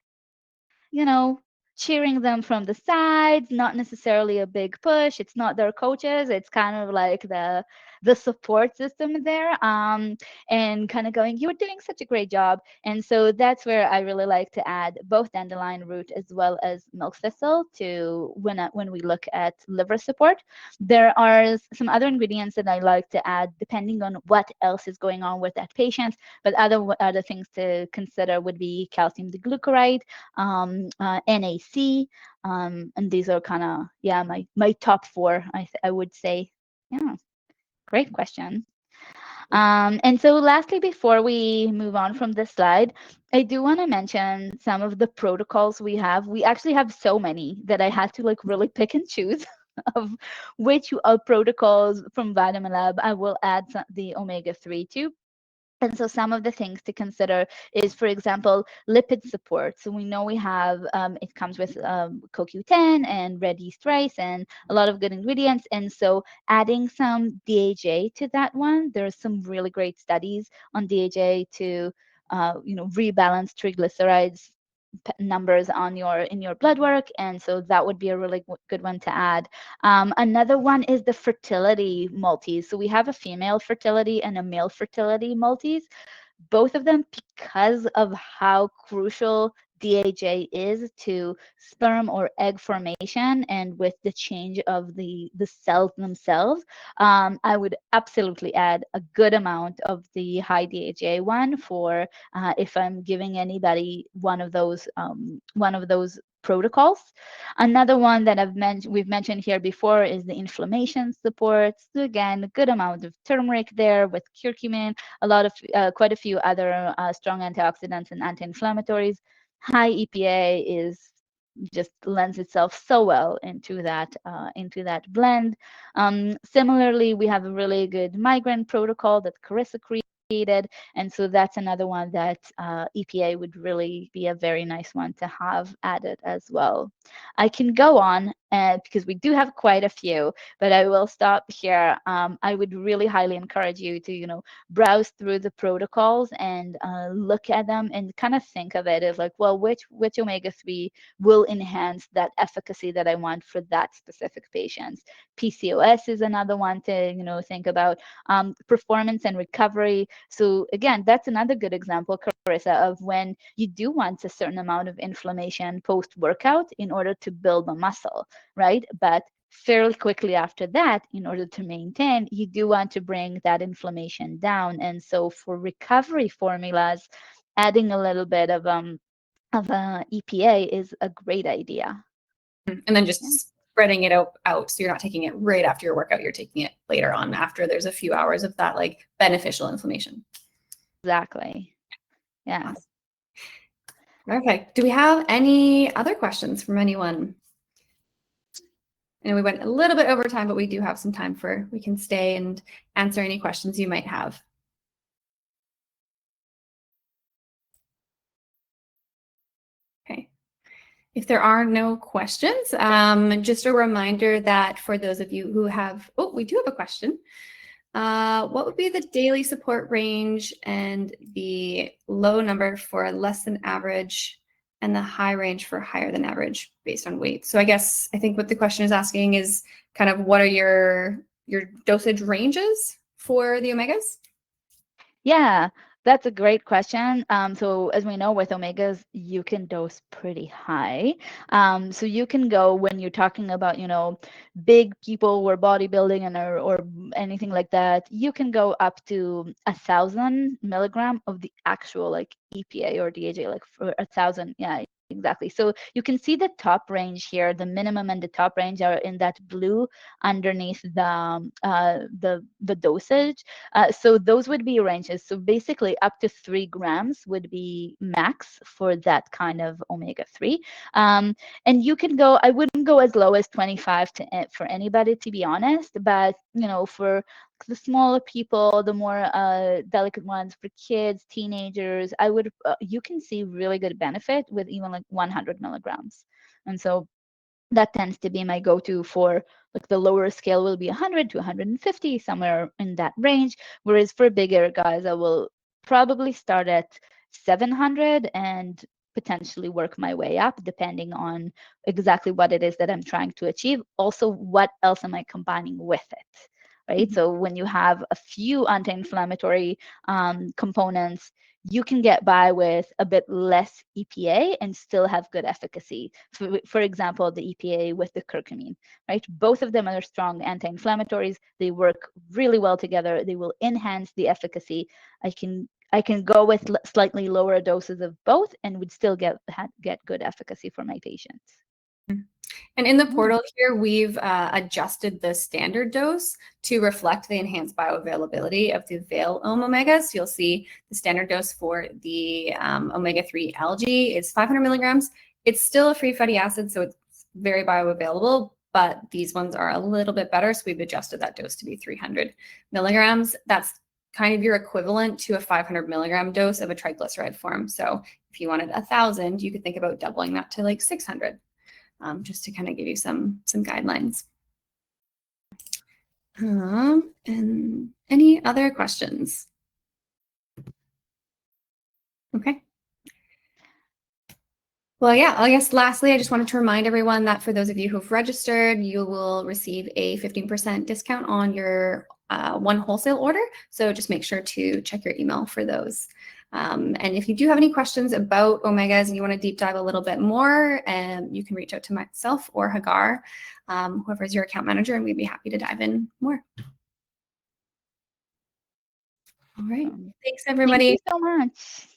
S2: cheering them from the sides, not necessarily a big push. It's not their coaches. It's kind of like the support system there, and kind of going, you're doing such a great job. And so that's where I really like to add both dandelion root as well as milk thistle to when we look at liver support. There are some other ingredients that I like to add depending on what else is going on with that patient, but other things to consider would be calcium diglucaride, NAC, and these are kind of my top four, I would say. Yeah, great question. And so lastly, before we move on from this slide, I do want to mention some of the protocols we have. We actually have so many that I had to like really pick and choose of which protocols from VitaminLab I will add the omega-3 to. And so some of the things to consider is, for example, lipid support. So we know we have, it comes with CoQ10 and red yeast rice and a lot of good ingredients. And so adding some DHA to that one, there's some really great studies on DHA to, rebalance triglycerides numbers in your blood work, and so that would be a really good one to add. Another one is the fertility multis. So we have a female fertility and a male fertility multis. Both of them, because of how crucial DHA is to sperm or egg formation, and with the change of the cells themselves, I would absolutely add a good amount of the high DHA one for if I'm giving anybody one of those protocols. Another one that we've mentioned here before is the inflammation support. So again, a good amount of turmeric there with curcumin, quite a few other strong antioxidants and anti-inflammatories. High EPA just lends itself so well into that blend. Similarly, we have a really good migraine protocol that Carissa created, and so that's another one that EPA would really be a very nice one to have added as well. I can go on because we do have quite a few, but I will stop here. I would really highly encourage you to browse through the protocols and look at them and kind of think of it as like, well, which omega-3 will enhance that efficacy that I want for that specific patient. PCOS is another one to think about. Performance and recovery. So again, that's another good example, Carissa, of when you do want a certain amount of inflammation post-workout in order to build the muscle, right? But fairly quickly after that, in order to maintain, you do want to bring that inflammation down. And so for recovery formulas, adding a little bit of EPA is a great idea.
S1: And then just spreading it out so you're not taking it right after your workout, you're taking it later on after there's a few hours of that like beneficial inflammation.
S2: Exactly. Yeah.
S1: Okay. Do we have any other questions from anyone? I know we went a little bit over time, but we do have some time we can stay and answer any questions you might have. If there are no questions, just a reminder that for those of you who have, oh, we do have a question. What would be the daily support range and the low number for less than average and the high range for higher than average based on weight? So I think what the question is asking is kind of what are your dosage ranges for the omegas?
S2: Yeah, that's a great question. So as we know with omegas, you can dose pretty high. So you can go when you're talking about, big people who are bodybuilding and or anything like that, you can go up to 1,000 milligram of the actual like EPA or DHA, like for 1,000. Yeah, exactly. So you can see the top range here. The minimum and the top range are in that blue underneath the dosage. So those would be ranges. So basically up to 3 grams would be max for that kind of omega-3. And you can go, I wouldn't go as low as 25 for anybody, to be honest, but for the smaller people, the more delicate ones, for kids, teenagers, you can see really good benefit with even like 100 milligrams. And so that tends to be my go-to for like the lower scale will be 100 to 150, somewhere in that range. Whereas for bigger guys, I will probably start at 700 and potentially work my way up depending on exactly what it is that I'm trying to achieve. Also, what else am I combining with it? Right.
S1: Mm-hmm.
S2: So when you have a few anti-inflammatory components, you can get by with a bit less EPA and still have good efficacy. For example, the EPA with the curcumin, right? Both of them are strong anti-inflammatories. They work really well together. They will enhance the efficacy. I can go with slightly lower doses of both and would still get good efficacy for my patients.
S1: And in the portal here, we've adjusted the standard dose to reflect the enhanced bioavailability of the AvailOm omegas. So you'll see the standard dose for the omega-3 algae is 500 milligrams. It's still a free fatty acid, so it's very bioavailable, but these ones are a little bit better. So we've adjusted that dose to be 300 milligrams. That's kind of your equivalent to a 500 milligram dose of a triglyceride form. So if you wanted 1,000, you could think about doubling that to like 600. Just to kind of give you some guidelines. And any other questions? Okay. Well, yeah, I guess lastly, I just wanted to remind everyone that for those of you who've registered, you will receive a 15% discount on your one wholesale order. So just make sure to check your email for those. And if you do have any questions about omegas and you want to deep dive a little bit more, you can reach out to myself or Hagar, whoever is your account manager, and we'd be happy to dive in more. All right. Thanks, everybody.
S2: Thank you so much.